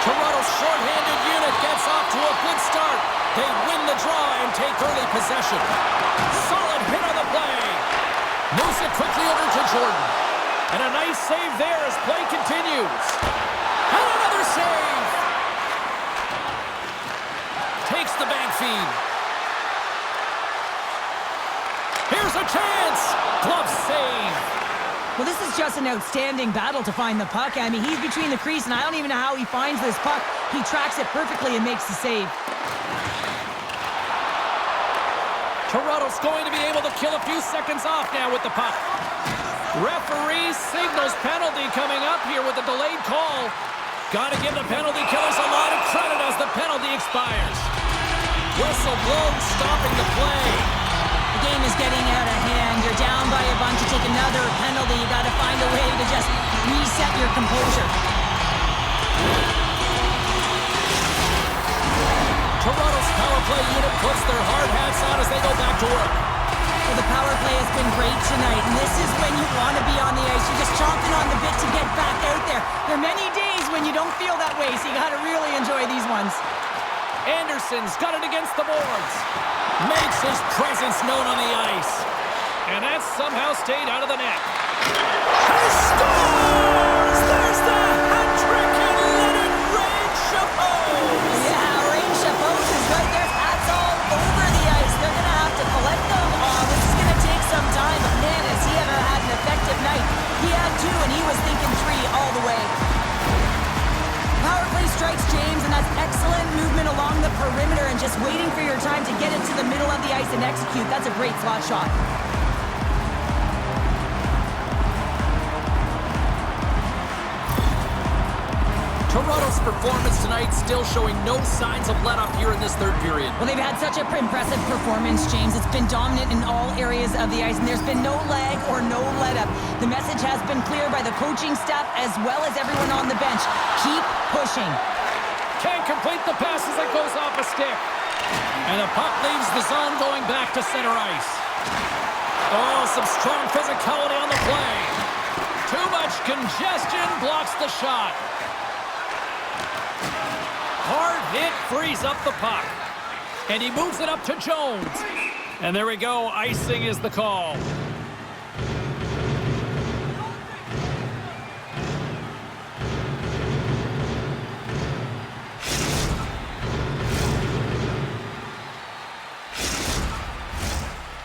[SPEAKER 2] Toronto's shorthanded unit gets off to a good start. They win the draw and take early possession. Solid hit on the play. Moves it quickly over to Jordan. And a nice save there as play continues. And another save. Takes the bank feed. Here's a chance. Glove save.
[SPEAKER 3] Well, this is just an outstanding battle to find the puck. I mean, he's between the crease, and I don't even know how he finds this puck. He tracks it perfectly and makes the save.
[SPEAKER 2] Toronto's going to be able to kill a few seconds off now with the puck. Referee signals penalty coming up here with a delayed call. Got to give the penalty killers a lot of credit as the penalty expires. Whistle blown, stopping the play.
[SPEAKER 3] The game is getting out of hand. You're down by a bunch. You take another penalty. You got to find a way to just reset your composure.
[SPEAKER 2] Toronto's power play unit puts their hard hats on as they go back to work.
[SPEAKER 3] Well, the power play has been great tonight, and this is when you want to be on the ice. You're just chomping on the bit to get back out there. There are many days when you don't feel that way, so you got to really enjoy these ones.
[SPEAKER 2] Anderson's got it against the boards. Makes his presence known on the ice. And that somehow stayed out of the net. He scores! There's the hat trick and let it rain Chapeau!
[SPEAKER 3] Yeah, Rain Chapeau is right there. Hats all over the ice. They're going to have to collect them. This is going to take some time, but man, has he ever had an effective night. He had two, and he was thinking three all the way. Power play strikes, James, and that's excellent movement along the perimeter and just waiting for your time to get it to the middle of the ice and execute. That's a great slot shot.
[SPEAKER 2] Toronto's performance tonight still showing no signs of let-up here in this third period.
[SPEAKER 3] Well, they've had such an impressive performance, James. It's been dominant in all areas of the ice, and there's been no lag or no let-up. The message has been clear by the coaching staff as well as everyone on the bench. Keep pushing.
[SPEAKER 2] Can't complete the pass as it goes off a stick. And the puck leaves the zone going back to center ice. Oh, some strong physicality on the play. Too much congestion blocks the shot. Hard hit frees up the puck. And he moves it up to Jones. And there we go. Icing is the call.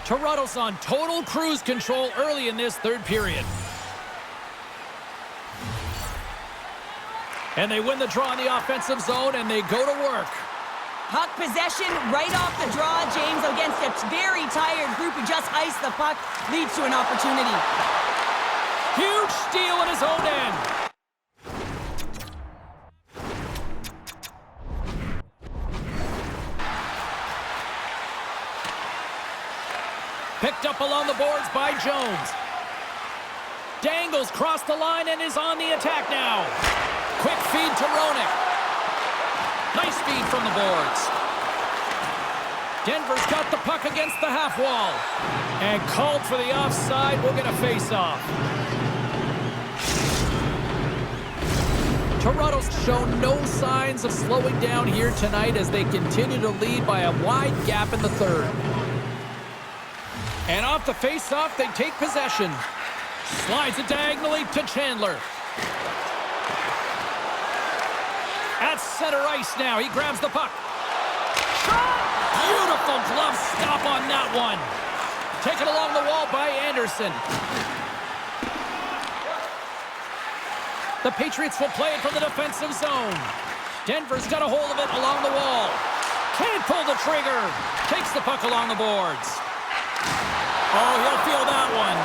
[SPEAKER 2] Toronto's on total cruise control early in this third period. And they win the draw in the offensive zone, and they go to work.
[SPEAKER 3] Puck possession right off the draw, James, against a very tired group who just iced the puck, leads to an opportunity.
[SPEAKER 2] Huge steal at his own end. Picked up along the boards by Jones. Dangles crossed the line and is on the attack now. Quick feed to Roenick. Nice feed from the boards. Denver's got the puck against the half wall. And called for the offside. We'll get a face-off. Toronto's shown no signs of slowing down here tonight as they continue to lead by a wide gap in the third. And off the face-off, they take possession. Slides it diagonally to Chandler. At center ice now. He grabs the puck. Shot! Beautiful glove stop on that one. Taken along the wall by Anderson. The Patriots will play it from the defensive zone. Denver's got a hold of it along the wall. Can't pull the trigger. Takes the puck along the boards. Oh, he'll feel that one.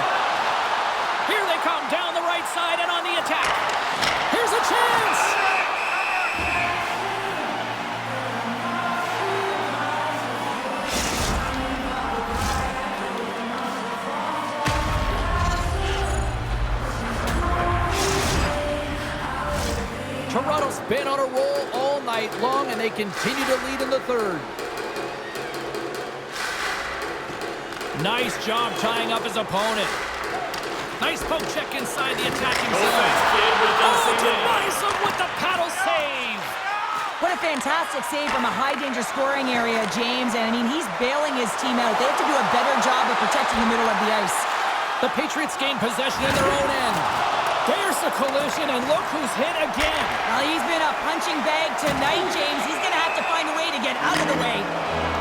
[SPEAKER 2] Here they come down the right side and on the attack. Here's a chance. Toronto's been on a roll all night long, and they continue to lead in the third. Nice job tying up his opponent. Nice poke check inside the attacking zone. Oh, denies him with the paddle save.
[SPEAKER 3] What a fantastic save from a high-danger scoring area, James. And, I mean, he's bailing his team out. They have to do a better job of protecting the middle of the ice.
[SPEAKER 2] The Patriots gain possession in their own end. There's the collision, and look who's hit again.
[SPEAKER 3] Well, he's been a punching bag tonight, James. He's going to have to find a way to get out of the way.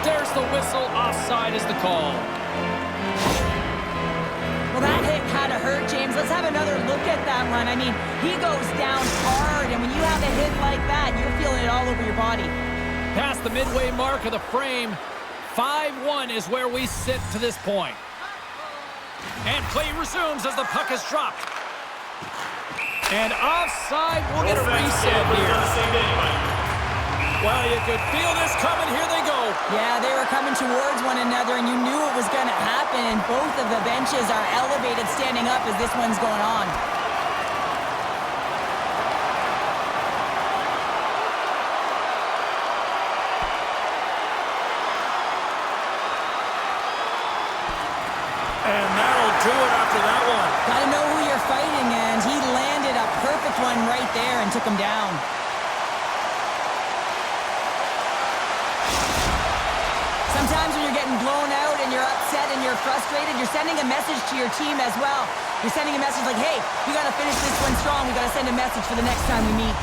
[SPEAKER 2] There's the whistle. Offside is the call.
[SPEAKER 3] Well, that hit had to hurt, James. Let's have another look at that one. I mean, he goes down hard, and when you have a hit like that, you're feeling it all over your body.
[SPEAKER 2] Past the midway mark of the frame, 5-1 is where we sit to this point. And play resumes as the puck is dropped. And offside, we'll get a reset here. Well, you could feel this coming. Here they go.
[SPEAKER 3] Yeah, they were coming towards one another, and you knew it was going to happen. And both of the benches are elevated, standing up as this one's going on.
[SPEAKER 2] And that'll do it after that one.
[SPEAKER 3] Got to know who you're fighting, and he landed a perfect one right there and took him down. Sometimes when you're getting blown out and you're upset and you're frustrated, you're sending a message to your team as well. You're sending a message like, hey, we got to finish this one strong. We got to send a message for the next time we meet.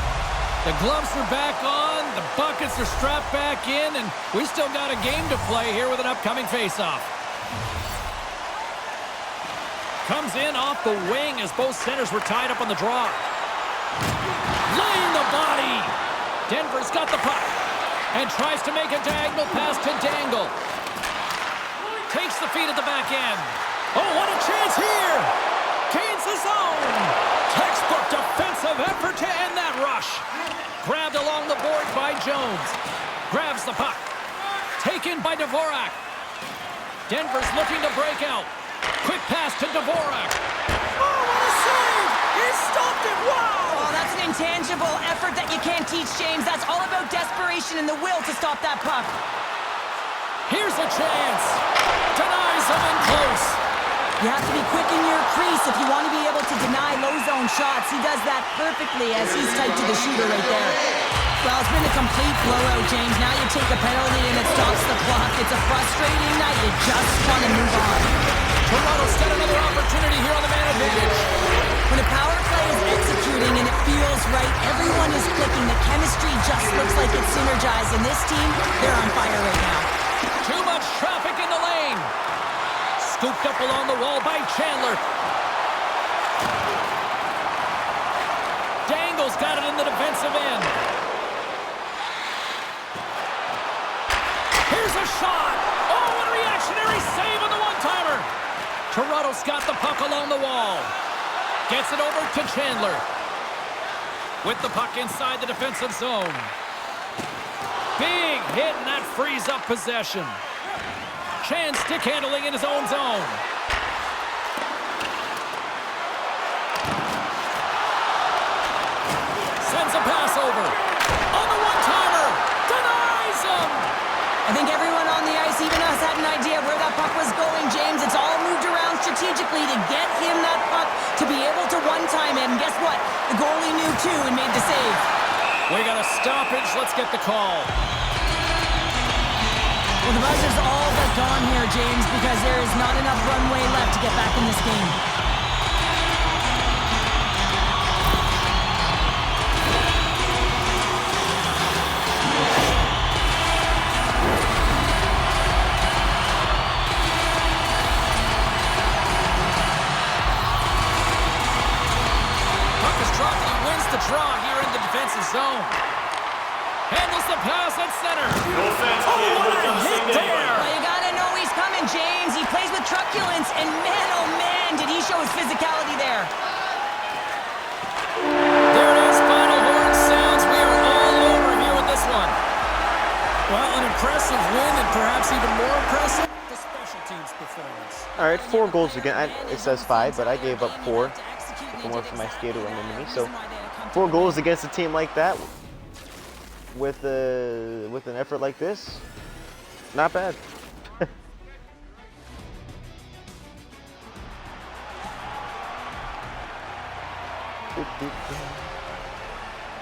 [SPEAKER 2] The gloves are back on, the buckets are strapped back in, and we still got a game to play here with an upcoming faceoff. Comes in off the wing as both centers were tied up on the draw. Laying the body. Denver's got the puck and tries to make a diagonal pass to Dangle. Takes the feed at the back end. Oh, what a chance here. Gains the zone. Textbook defensive effort to end that rush. Grabbed along the board by Jones. Grabs the puck. Taken by Dvorak. Denver's looking to break out. Quick pass to Dvorak. Oh, what a save! He stopped it! Wow!
[SPEAKER 3] Oh, that's an intangible effort that you can't teach, James. That's all about desperation and the will to stop that puck.
[SPEAKER 2] Here's a chance. Denies him in close.
[SPEAKER 3] You have to be quick in your crease if you want to be able to deny low zone shots. He does that perfectly as he's tight to the shooter right there. Well, it's been a complete blowout, James. Now you take a penalty and it stops the clock. It's a frustrating night. You just want to move on.
[SPEAKER 2] Toronto's got another opportunity here on the man advantage.
[SPEAKER 3] When a power play is executing and it feels right, everyone is clicking. The chemistry just looks like it's synergized. And this team, they're on fire right now.
[SPEAKER 2] Too much traffic in the lane. Scooped up along the wall by Chandler. Dangle's got it in the defensive end. Here's a shot. Oh, what a reactionary save on the one-timer. Toronto's got the puck along the wall. Gets it over to Chandler. With the puck inside the defensive zone. Big hit, and that frees up possession. Chan stick handling in his own zone. Sends a pass over. On the one-timer. Denies him.
[SPEAKER 3] I think everyone on the ice, even us, had an idea of where that puck was going, James. It's all moved around strategically to get him that puck to be able to one-time it. And guess what? The goalie knew too and made the save.
[SPEAKER 2] We got a stoppage. Let's get the call.
[SPEAKER 3] Well, the buzzer's all but gone here, James, because there is not enough runway left to get back in this game.
[SPEAKER 2] Puck is dropped and he wins the draw here in the defensive zone. Handles the pass at center. Oh, what a hit there!
[SPEAKER 3] Well, you gotta know he's coming, James. He plays with truculence, and man, oh man, did he show his physicality there.
[SPEAKER 2] There it is. Final horn sounds. We are all over here with this one. Well, an impressive win, and perhaps even more impressive, the special teams performance.
[SPEAKER 1] All right, 4 goals again. It says 5, but I gave up 4. More for my skater running into me. So 4 goals against a team like that, with an effort like this, not bad.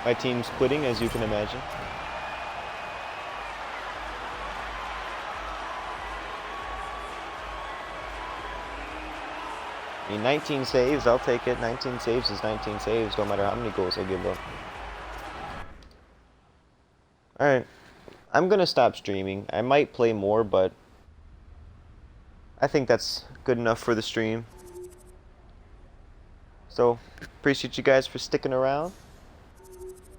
[SPEAKER 1] My team's quitting, as you can imagine. I mean, 19 saves, I'll take it. 19 saves is 19 saves, no matter how many goals I give up. Alright, I'm gonna stop streaming. I might play more, but I think that's good enough for the stream. So, appreciate you guys for sticking around.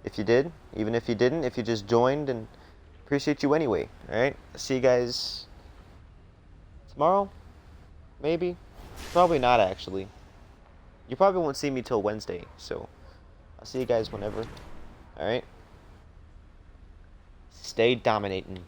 [SPEAKER 1] If you did, even if you didn't, if you just joined, and appreciate you anyway. Alright, see you guys tomorrow? Maybe? Probably not, actually. You probably won't see me till Wednesday, so I'll see you guys whenever. Alright? Stay dominating.